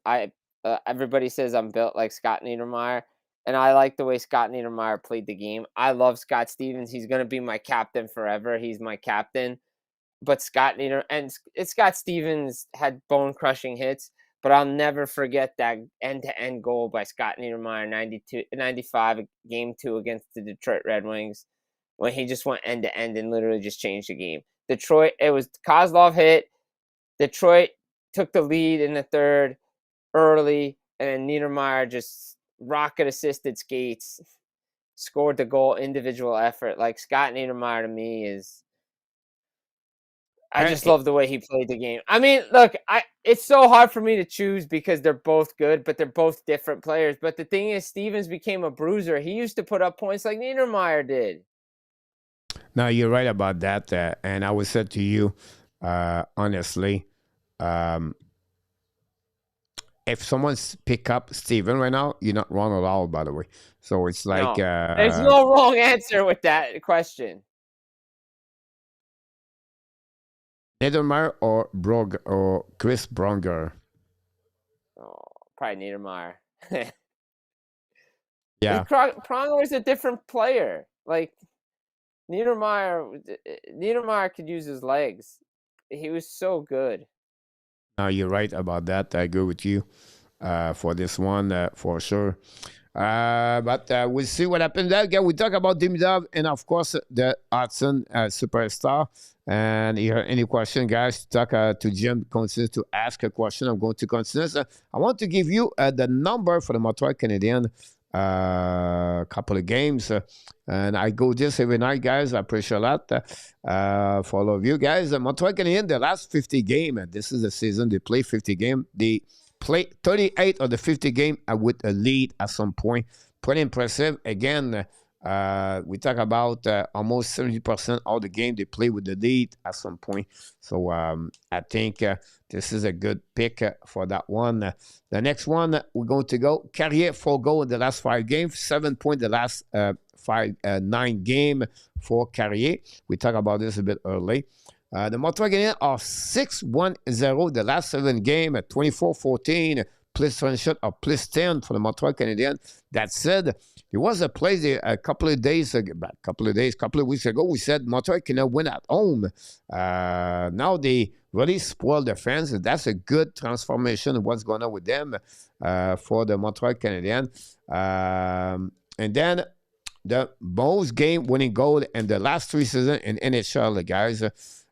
everybody says I'm built like Scott Niedermayer, and I like the way Scott Niedermayer played the game. I love Scott Stevens. He's going to be my captain forever. He's my captain. But Scott Stevens had bone-crushing hits, but I'll never forget that end-to-end goal by Scott Niedermayer, 95, Game 2 against the Detroit Red Wings, when he just went end-to-end and literally just changed the game. Detroit, it was Kozlov hit. Detroit took the lead in the third early, and then Niedermayer just rocket-assisted skates, scored the goal, individual effort. Like, Scott Niedermayer to me is... I just love the way he played the game. I mean, look, it's so hard for me to choose because they're both good, but they're both different players. But the thing is, Stevens became a bruiser. He used to put up points like Niedermayer did. No, you're right about that. And I would say to you, honestly, if someone's pick up Steven right now, you're not wrong at all, by the way. So it's like... No, there's no wrong answer with that question. Niedermayer or Chris Pronger? Oh, probably Niedermayer. Yeah. Pronger is a different player. Like, Niedermeyer could use his legs. He was so good. No, you're right about that. I agree with you for this one, for sure. But we'll see what happens there. Again, we talk about Demidov and, of course, the Hutson superstar. And if you have any question, guys, talk to Jim. Consider to ask a question. I'm going to consider. So I want to give you the number for the Montreal Canadiens couple of games. And I go this every night, guys. I appreciate that for all of you guys. Montreal Canadiens, the last 50 game, this is the season, they play 50 game. They play 38 of the 50 game with a lead at some point. Pretty impressive. Again, we talk about almost 70% of the game they play with the lead at some point. So I think this is a good pick for that one. The next one, we're going to go Carrier 4 goals in the last 5 games, 7 points the last 9 game for Carrier. We talked about this a bit early. The Montreal Canadiens are 6-1-0 the last 7 games, 24-14, plus 1 shot or plus 10 for the Montreal Canadiens. That said, there was a play there a couple of weeks ago. We said Montreal cannot win at home. Now they really spoil their fans. That's a good transformation of what's going on with them for the Montreal Canadiens. And then the most game-winning goal in the last 3 seasons in NHL, guys.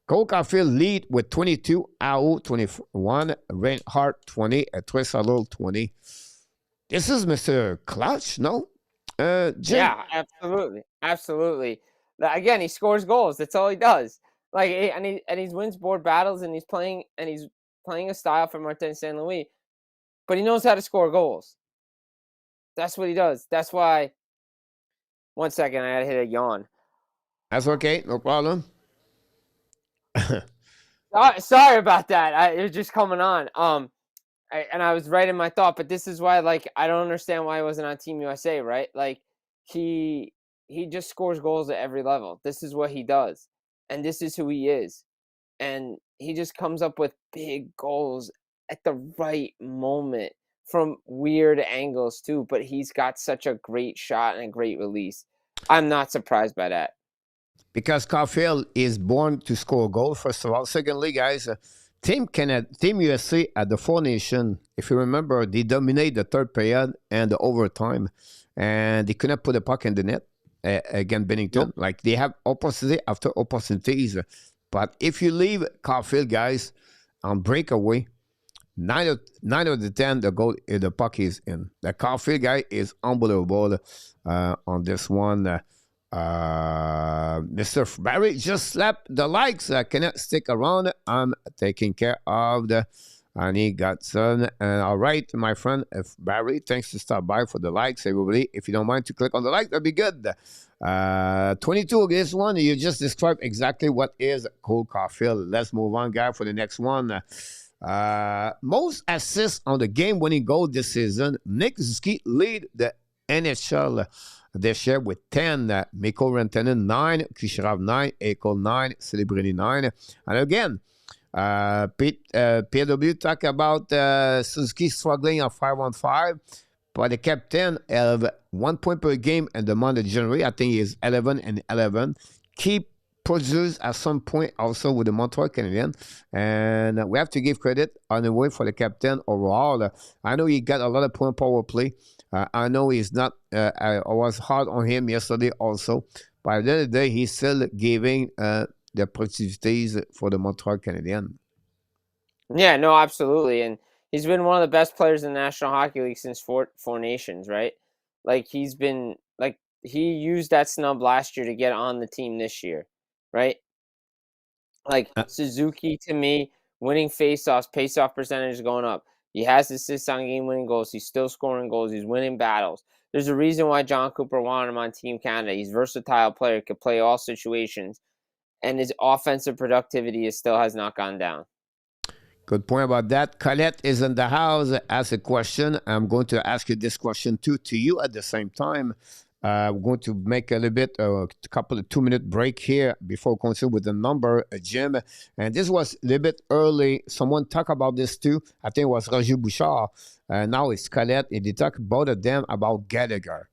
Caufield lead with 22, AO 21, Reinhardt 20, Tressalol 20. This is Mr. Clutch, no? Jim? Yeah, absolutely, absolutely. Again, he scores goals. That's all he does. Like, and he wins board battles, and he's playing a style for Martin St. Louis, but he knows how to score goals. That's what he does. That's why. 1 second, I gotta hit a yawn. That's okay, no problem. Sorry about that. It was just coming on. And I was right in my thought, but this is why, like, I don't understand why he wasn't on Team USA, right? Like, he just scores goals at every level. This is what he does, and this is who he is, and he just comes up with big goals at the right moment from weird angles too. But he's got such a great shot and a great release. I'm not surprised by that. Because Caufield is born to score goals, first of all. Secondly, guys, Team USA at the Four Nations, if you remember, they dominate the third period and the overtime, and they couldn't put the puck in the net against Bennington. Nope. Like, they have opportunity after opportunities. But if you leave Caufield, guys, on breakaway, 9 of the 10, the puck is in. The Caufield guy is unbelievable on this one. Mr. Barry just slapped the likes. I cannot stick around. I'm taking care of the Annie Hutson. And all right, my friend Barry, thanks to stop by for the likes, everybody. If you don't mind to click on the like, that'd be good. 22, this one, you just described exactly what is Cole Caufield. Let's move on, guy, for the next one. Most assists on the game-winning goal this season. Nick Suzuki lead the NHL this year with 10. Mikko Rantanen 9, Kucherov 9, Eichel 9, Celebrini 9. And again, PW talk about Suzuki struggling on 5-on-5, but the captain have 1 point per game in the month of January. I think he is 11 and 11. Keep produce at some point also with the Montreal Canadiens, and we have to give credit on the way for the captain overall. I know he got a lot of point power play. I know he's not. I was hard on him yesterday also, but at the end of the day, he's still giving the productivities for the Montreal Canadiens. Yeah, no, absolutely, and he's been one of the best players in the National Hockey League since Four Nations, right? Like, he's been like, he used that snub last year to get on the team this year. Right? Like, Suzuki, to me, winning faceoffs, pace-off percentage is going up. He has assists on game-winning goals. He's still scoring goals. He's winning battles. There's a reason why John Cooper wanted him on Team Canada. He's a versatile player, could play all situations, and his offensive productivity still has not gone down. Good point about that. Colette is in the house. Ask a question. I'm going to ask you this question too to you at the same time. We're going to make a little bit, a couple of 2-minute break here before we continue with the number, Jim. And this was a little bit early. Someone talked about this too. I think it was Roger Bouchard. Now it's Colette. And they talk both of them about Gallagher.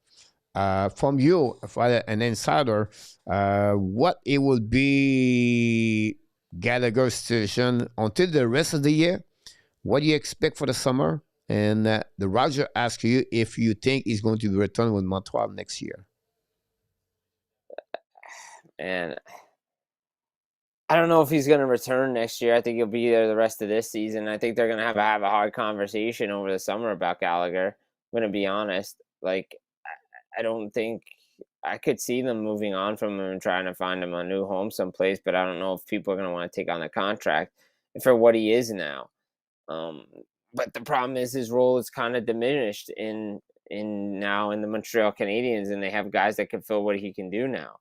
from you, for an insider, what it will be Gallagher's situation until the rest of the year? What do you expect for the summer? And the Roger asked you if you think he's going to return with Montreal next year. And I don't know if he's going to return next year. I think he'll be there the rest of this season. I think they're going to have a hard conversation over the summer about Gallagher. I'm going to be honest. Like, I don't think I could see them moving on from him and trying to find him a new home someplace, but I don't know if people are going to want to take on the contract for what he is now. But the problem is his role is kind of diminished in the Montreal Canadiens, and they have guys that can fill what he can do now.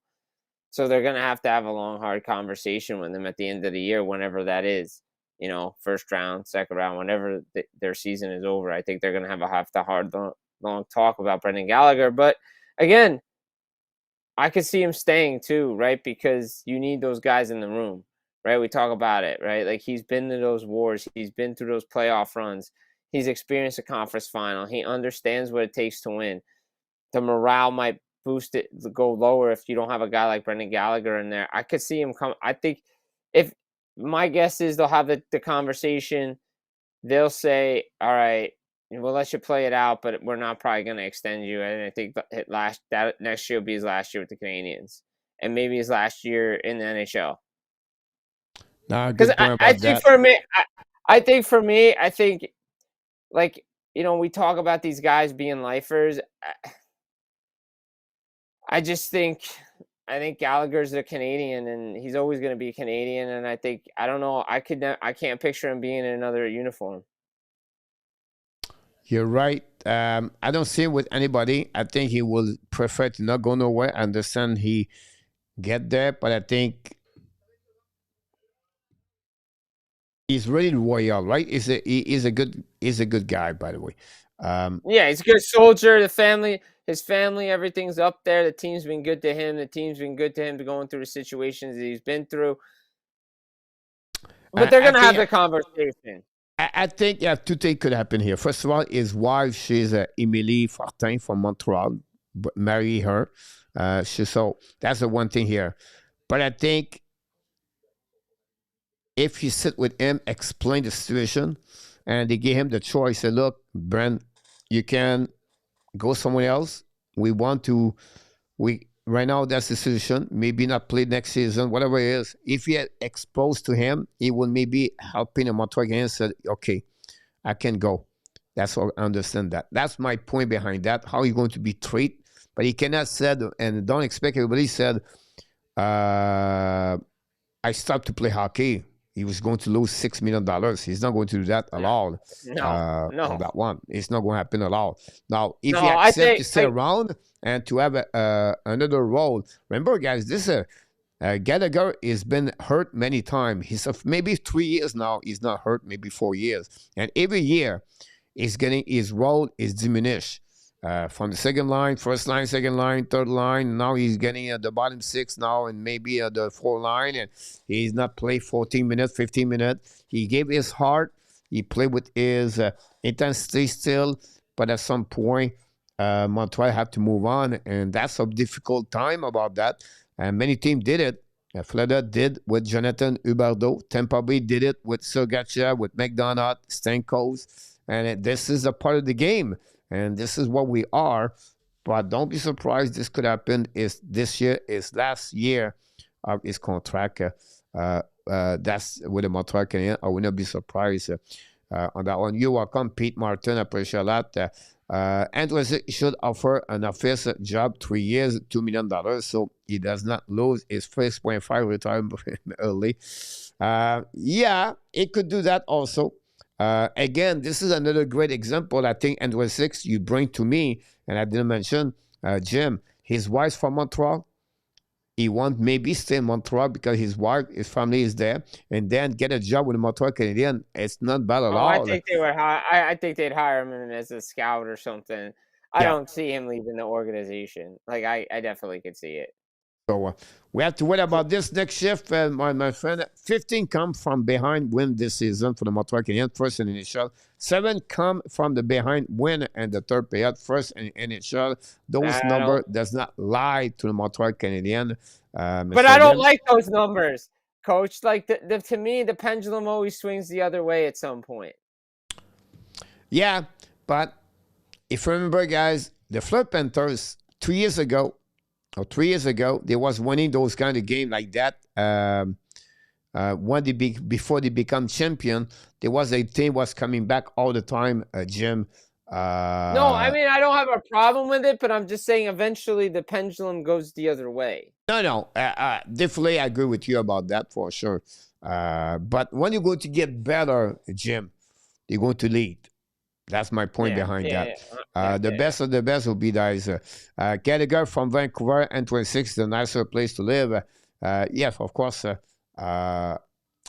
So they're going to have a long, hard conversation with him at the end of the year, whenever that is. You know, first round, second round, whenever their season is over. I think they're going to have the hard, long talk about Brendan Gallagher. But again, I could see him staying too, right? Because you need those guys in the room, right? We talk about it, right? Like, he's been to those wars. He's been through those playoff runs. He's experienced a conference final. He understands what it takes to win. The morale might boost it, go lower if you don't have a guy like Brendan Gallagher in there. I could see him come. I think if my guess is they'll have the conversation, they'll say, all right, we'll let you play it out, but we're not probably going to extend you. And I think that next year will be his last year with the Canadiens, and maybe his last year in the NHL. Because I think for me, I think, like, you know, we talk about these guys being lifers. I think Gallagher's a Canadian, and he's always going to be a Canadian. And I don't know. I can't picture him being in another uniform. You're right. I don't see him with anybody. I think he will prefer to not go nowhere. I understand he get there, but I think he's really loyal, right? He's a good guy, by the way. Yeah, he's a good soldier. His family, everything's up there. The team's been good to him. The team's been good to him going through the situations that he's been through. But they're going to have the conversation. I think two things could happen here. First of all, his wife, she's Emilie Fortin from Montreal. Marry her. So that's the one thing here. But I think if you sit with him, explain the situation, and they give him the choice, say, look, Brent, you can go somewhere else. Right now that's the solution. Maybe not play next season, whatever it is. If you are exposed to him, he will maybe helping the Montreal Canadiens said, okay, I can go. That's all. I understand that. That's my point behind that. How are you going to be treated? But he cannot said, and don't expect everybody said, I stopped to play hockey. He was going to lose $6 million. He's not going to do that at all. No. On that one. It's not going to happen at all. Now, if he accepts to stay around and to have another role, remember, guys, Gallagher has been hurt many times. He's maybe 3 years now. He's not hurt, maybe 4 years. And every year, his role is diminished. From the second line, first line, second line, third line. Now he's getting at the bottom six now and maybe at the fourth line. And he's not played 14 minutes, 15 minutes. He gave his heart. He played with his intensity still. But at some point, Montreal had to move on. And that's a difficult time about that. And many teams did it. Florida did with Jonathan Huberdeau. Tampa Bay did it with Sergachev, with McDonough, Stamkos. And this is a part of the game. And this is what we are. But don't be surprised this could happen. This year is last year of his contract. That's with the Montreal Canadiens. I will not be surprised on that one. You're welcome, Pete Martin. I appreciate that. Andrew should offer an office job 3 years, $2 million, so he does not lose his 1.5 retirement early. Yeah, it could do that also. Again, this is another great example. I think Andrew Six you bring to me, and I didn't mention Jim. His wife's from Montreal. He wants maybe stay in Montreal because his family is there, and then get a job with the Montreal Canadiens. It's not bad at all. I think they would. I think they'd hire him as a scout or something. I don't see him leaving the organization. Like I definitely could see it. So we have to wait about this next shift, my friend. 15 come from behind win this season for the Montreal Canadiens, first in NHL. 7 come from the behind win and the third period, first in NHL. Those numbers does not lie to the Montreal Canadiens. But I don't like those numbers, Coach. Like to me, the pendulum always swings the other way at some point. Yeah, but if you remember, guys, the Fleur Panthers 2 years ago, or 3 years ago, they was winning those kind of games like that. When before they become champion, there was a team was coming back all the time, Jim. No, I mean, I don't have a problem with it, but I'm just saying eventually the pendulum goes the other way. No, definitely I agree with you about that for sure. But when you go to get better, Jim, they're going to lead. That's my point behind that. The best of the best will be guys. Gallagher from Vancouver, N26, the nicer place to live. Yes, of course. I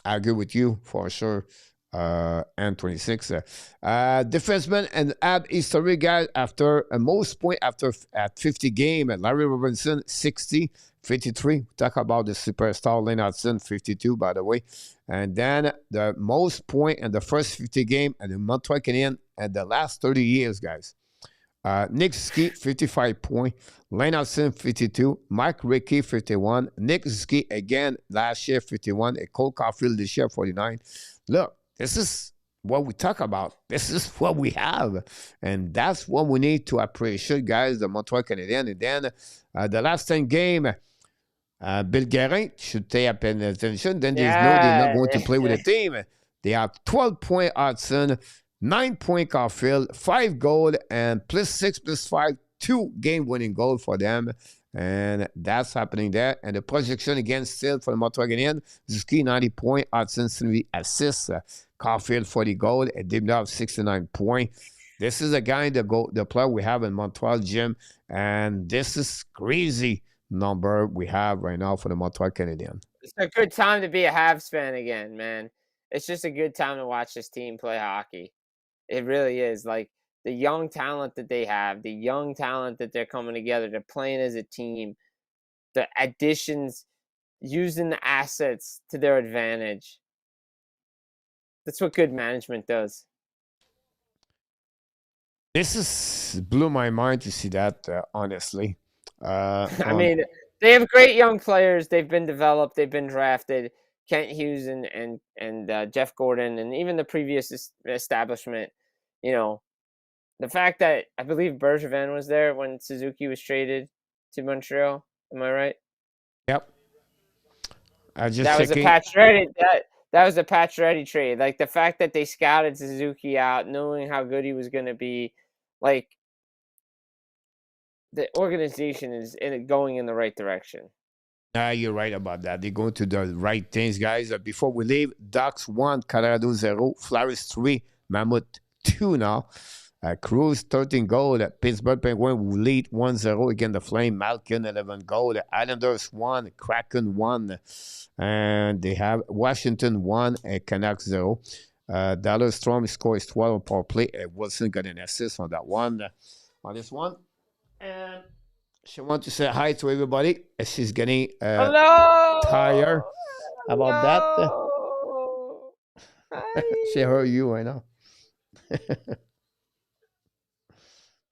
agree with you for sure. N26. Defenseman and ab history guys after most point after at 50 game. Larry Robinson 60, 53. Talk about the superstar Lane Hutson 52 by the way. And then the most point in the first 50 game and the Montreal Canadiens and the last 30 years, guys. Nick Suzuki 55 point. Lane Hutson 52. Mike Rickey 51. Nick Suzuki again last year 51. And Cole Caufield this year 49. Look. This is what we talk about. This is what we have. And that's what we need to appreciate, guys, the Montreal Canadiens. And then the last 10 game, Bill Guerin should pay attention. Then there's they're not going to play with the team. They have 12 point Hudson, 9 point Caufield, 5 goal, and plus 6, plus 5, 2 game-winning goal for them. And that's happening there. And the projection again still for the Montreal Canadiens. Suzuki 90 point, Hutson 70 assists, Caufield 40 goal, and Demidov 69 point. This is a guy the player we have in Montreal, Jim, and this is crazy number we have right now for the Montreal Canadiens. It's a good time to be a Habs fan again, man. It's just a good time to watch this team play hockey. It really is. Like, the young talent that they have, the young talent that they're coming together, they're playing as a team, the additions, using the assets to their advantage. That's what good management does. This is blew my mind to see that, honestly. I mean, they have great young players. They've been developed. They've been drafted. Kent Hughes and Jeff Gordon and even the previous establishment, you know, the fact that I believe Bergevin was there when Suzuki was traded to Montreal. Am I right? Yep. That was a Pacioretty. That was a Pacioretty trade. Like, the fact that they scouted Suzuki out, knowing how good he was going to be, like, the organization is going in the right direction. You're right about that. They're going to the right things, guys. Before we leave, Ducks 1, Colorado 0, Flyers 3, Mammoth 2 now. Cruz 13 goal. Pittsburgh Penguins will lead 1-0 against the Flame. Malkin 11 goal. Islanders 1, Kraken 1. And they have Washington 1 and Canucks 0. Dallas Storm scores 12 on power play. Wilson got an assist on that one. On this one. And she wants to say hi to everybody. She's getting tired about that. She heard you right now.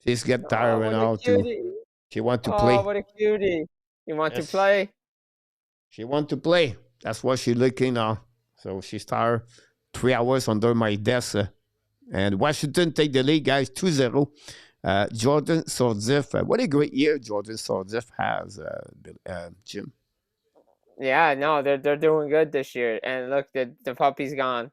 She's getting tired right now too. She wants to play. Oh, what a cutie. You want to play? She wants to play. That's what she's looking now. So she's tired. 3 hours under my desk. And Washington take the lead, guys, 2-0. Jordan Sordif. What a great year Jordan Sordif has, Jim. Yeah, no, they're doing good this year. And look, the puppy's gone.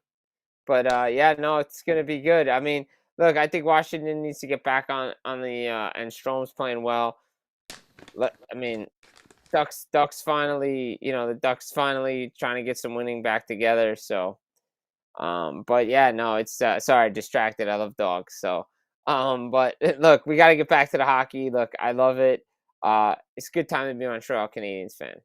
But yeah, no, it's gonna be good. I mean, look, I think Washington needs to get back on the and Strom's playing well. I mean, Ducks finally, the Ducks finally trying to get some winning back together. So, but yeah, no, it's sorry, distracted. I love dogs. So, but look, we got to get back to the hockey. Look, I love it. It's a good time to be a Montreal Canadiens fan.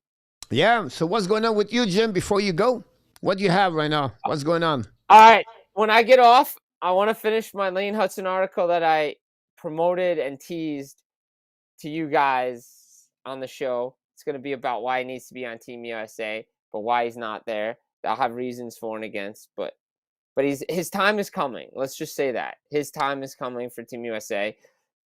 Yeah. So what's going on with you, Jim? Before you go, what do you have right now? What's going on? All right. When I get off, I want to finish my Lane Hutson article that I promoted and teased to you guys on the show. It's going to be about why he needs to be on Team USA, but why he's not there. I'll have reasons for and against, but his time is coming. Let's just say that. His time is coming for Team USA.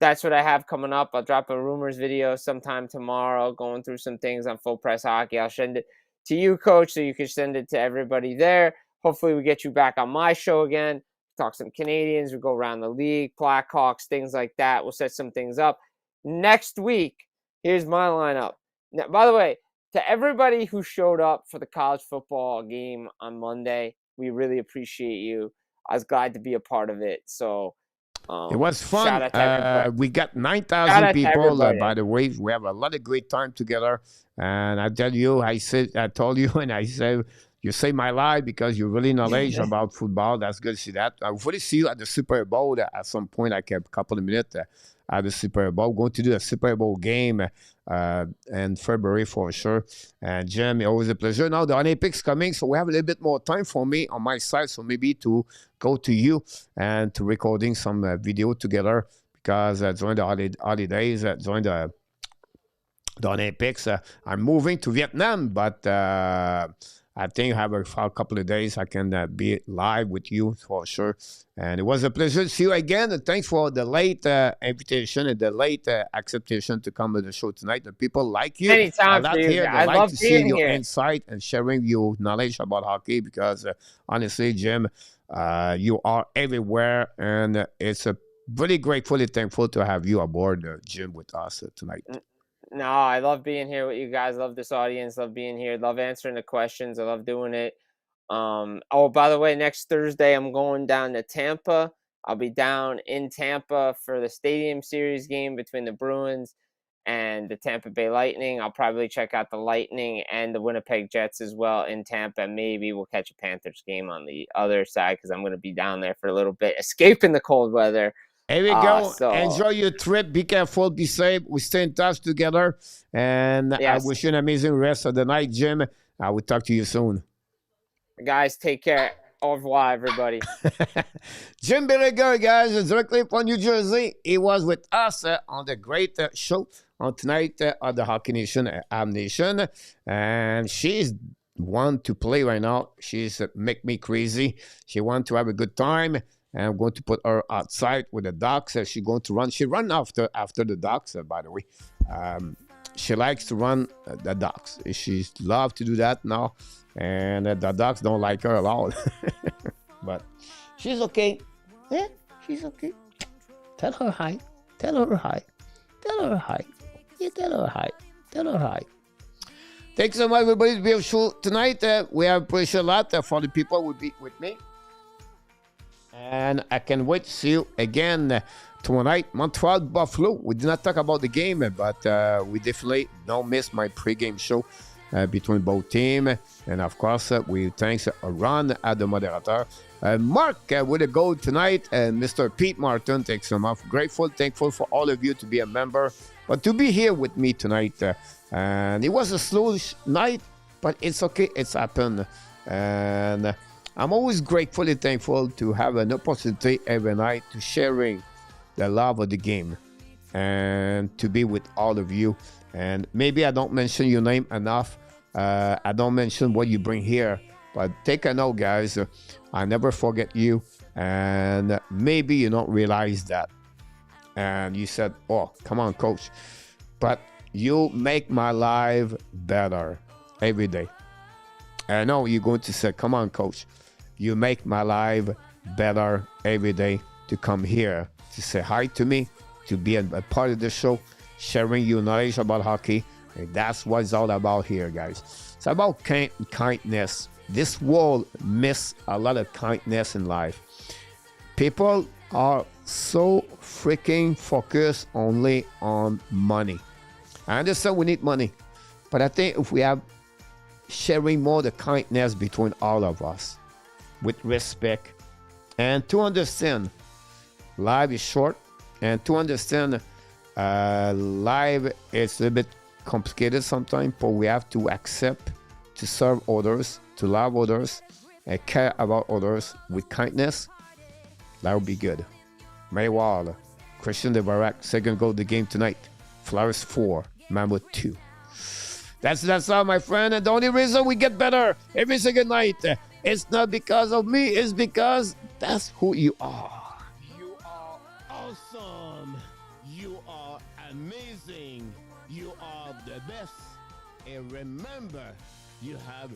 That's what I have coming up. I'll drop a rumors video sometime tomorrow, going through some things on Full Press Hockey. I'll send it to you, Coach, so you can send it to everybody there. Hopefully we get you back on my show again. Talk some Canadians. We go around the league, Blackhawks, things like that. We'll set some things up. Next week, here's my lineup. Now, by the way, to everybody who showed up for the college football game on Monday, we really appreciate you. I was glad to be a part of it. So it was fun. Shout out to everybody. We got 9,000 people, by yeah. the way. We have a lot of great time together. And I tell you, I told you, and I said, you saved my life because you're really knowledgeable about football. That's good to see that. I will see you at the Super Bowl at some point. I kept a couple of minutes at the Super Bowl. Going to do a Super Bowl game in February for sure. And Jim, always a pleasure. Now the Olympics coming, so we have a little bit more time for me on my side. So maybe to go to you and to recording some video together because during the holidays, during the Olympics, I'm moving to Vietnam, but I think I have a couple of days I can be live with you for sure. And it was a pleasure to see you again. And thanks for the late invitation and the late acceptation to come to the show tonight. The people like you. Anytime for you. I like love to see your here. insight and sharing your knowledge about hockey because honestly, Jim, you are everywhere. And it's a really gratefully thankful to have you aboard, Jim, with us tonight. No, I love being here with you guys. Love this audience. Love being here. Love answering the questions. I love doing it. Oh, by the way, next Thursday I'm going down to Tampa. I'll be down in Tampa for the Stadium Series game between the Bruins and the Tampa Bay Lightning. I'll probably check out the Lightning and the Winnipeg Jets as well in Tampa. Maybe we'll catch a Panthers game on the other side because I'm going to be down there for a little bit, escaping the cold weather. Here we go. Enjoy your trip. Be careful. Be safe. We stay in touch together. And yes. I wish you an amazing rest of the night, Jim. I will talk to you soon. Guys, take care. Au revoir, everybody. Jim Berenger, guys, directly from New Jersey. He was with us on the great show on tonight on the Hockey Nation, Am Nation. And she's one to play right now. She's make me crazy. She wants to have a good time. And I'm going to put her outside with the Ducks. She's going to run. She run after the Ducks, by the way. She likes to run the Ducks. She loves to do that now. And the Ducks don't like her at all. But she's okay. Yeah, she's okay. Tell her hi. Tell her hi. Tell her hi. Yeah, tell her hi. Tell her hi. Thanks so much, everybody, to be on the show tonight. We appreciate a lot for the people who will be with me. And I can wait to see you again tonight, Montreal Buffalo. We did not talk about the game, but we definitely don't miss my pregame show between both teams. And of course, we thanks Ron at the moderator. Mark with a goal tonight, and Mr. Pete Martin takes him off. Thankful for all of you to be a member, but to be here with me tonight. And it was a slow night, but it's okay. It's happened. And I'm always gratefully thankful to have an opportunity every night to sharing the love of the game and to be with all of you. And maybe I don't mention your name enough. I don't mention what you bring here, but take a note, guys. I never forget you. And maybe you don't realize that. And you said, oh, come on, coach. But you make my life better every day. I know you're going to say, come on, coach. You make my life better every day to come here, to say hi to me, to be a part of the show, sharing your knowledge about hockey. And that's what it's all about here, guys. It's about kindness. This world miss a lot of kindness in life. People are so freaking focused only on money. I understand we need money, but I think if we have sharing more the kindness between all of us, with respect, and to understand life is short, and to understand life is a little bit complicated sometimes, but we have to accept to serve others, to love others, and care about others with kindness. That would be good. Maywall, Christian de Barak, second goal of the game tonight. Flowers 4, Mammoth 2. That's all, my friend. And the only reason we get better every single night, it's not because of me. It's because that's who you are. You are awesome. You are amazing. You are the best. And remember, you have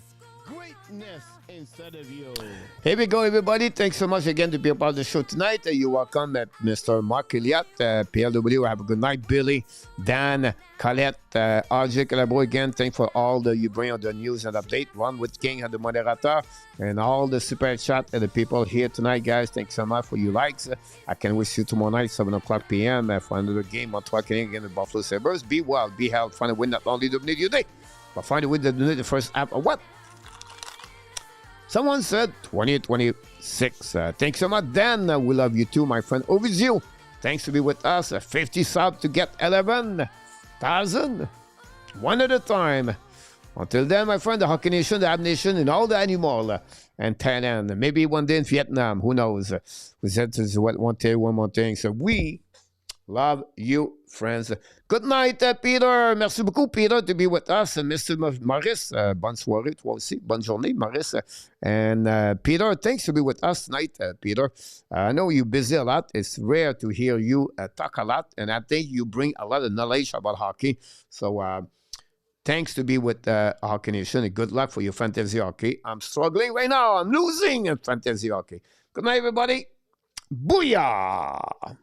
greatness inside of you. Here we go, everybody. Thanks so much again to be a part of the show tonight. You're welcome, Mr. Mark Elliott, PLW. Have a good night, Billy, Dan, Colette, RJ Calabo. Again, thanks for all that you bring on the news and update. Ron with King and the moderator, and all the super chat and the people here tonight, guys. Thanks so much for your likes. I can wish you tomorrow night, 7 o'clock p.m. For another game. Montreal Canadiens against the Buffalo Sabres. Be well, be healthy. Find a win not only dominate your day, but find a win that dominate the first half of what? Someone said 2026. Thanks so much, Dan. We love you too, my friend. Over to you. Thanks to be with us. 50 subs to get 11,000. One at a time. Until then, my friend, the Hockey Nation, the Ab Nation, and all the animal. And Thailand. Maybe one day in Vietnam. Who knows? We said this is one more thing. So we love you, friends. Good night, Peter. Merci beaucoup, Peter, to be with us. And Mr. Maurice, bonne soirée, toi aussi. Bonne journée, Maurice. And Peter, thanks to be with us tonight, Peter. I know you're busy a lot. It's rare to hear you talk a lot. And I think you bring a lot of knowledge about hockey. So thanks to be with Hockey Nation. And good luck for your fantasy hockey. I'm struggling right now. I'm losing in fantasy hockey. Good night, everybody. Booyah!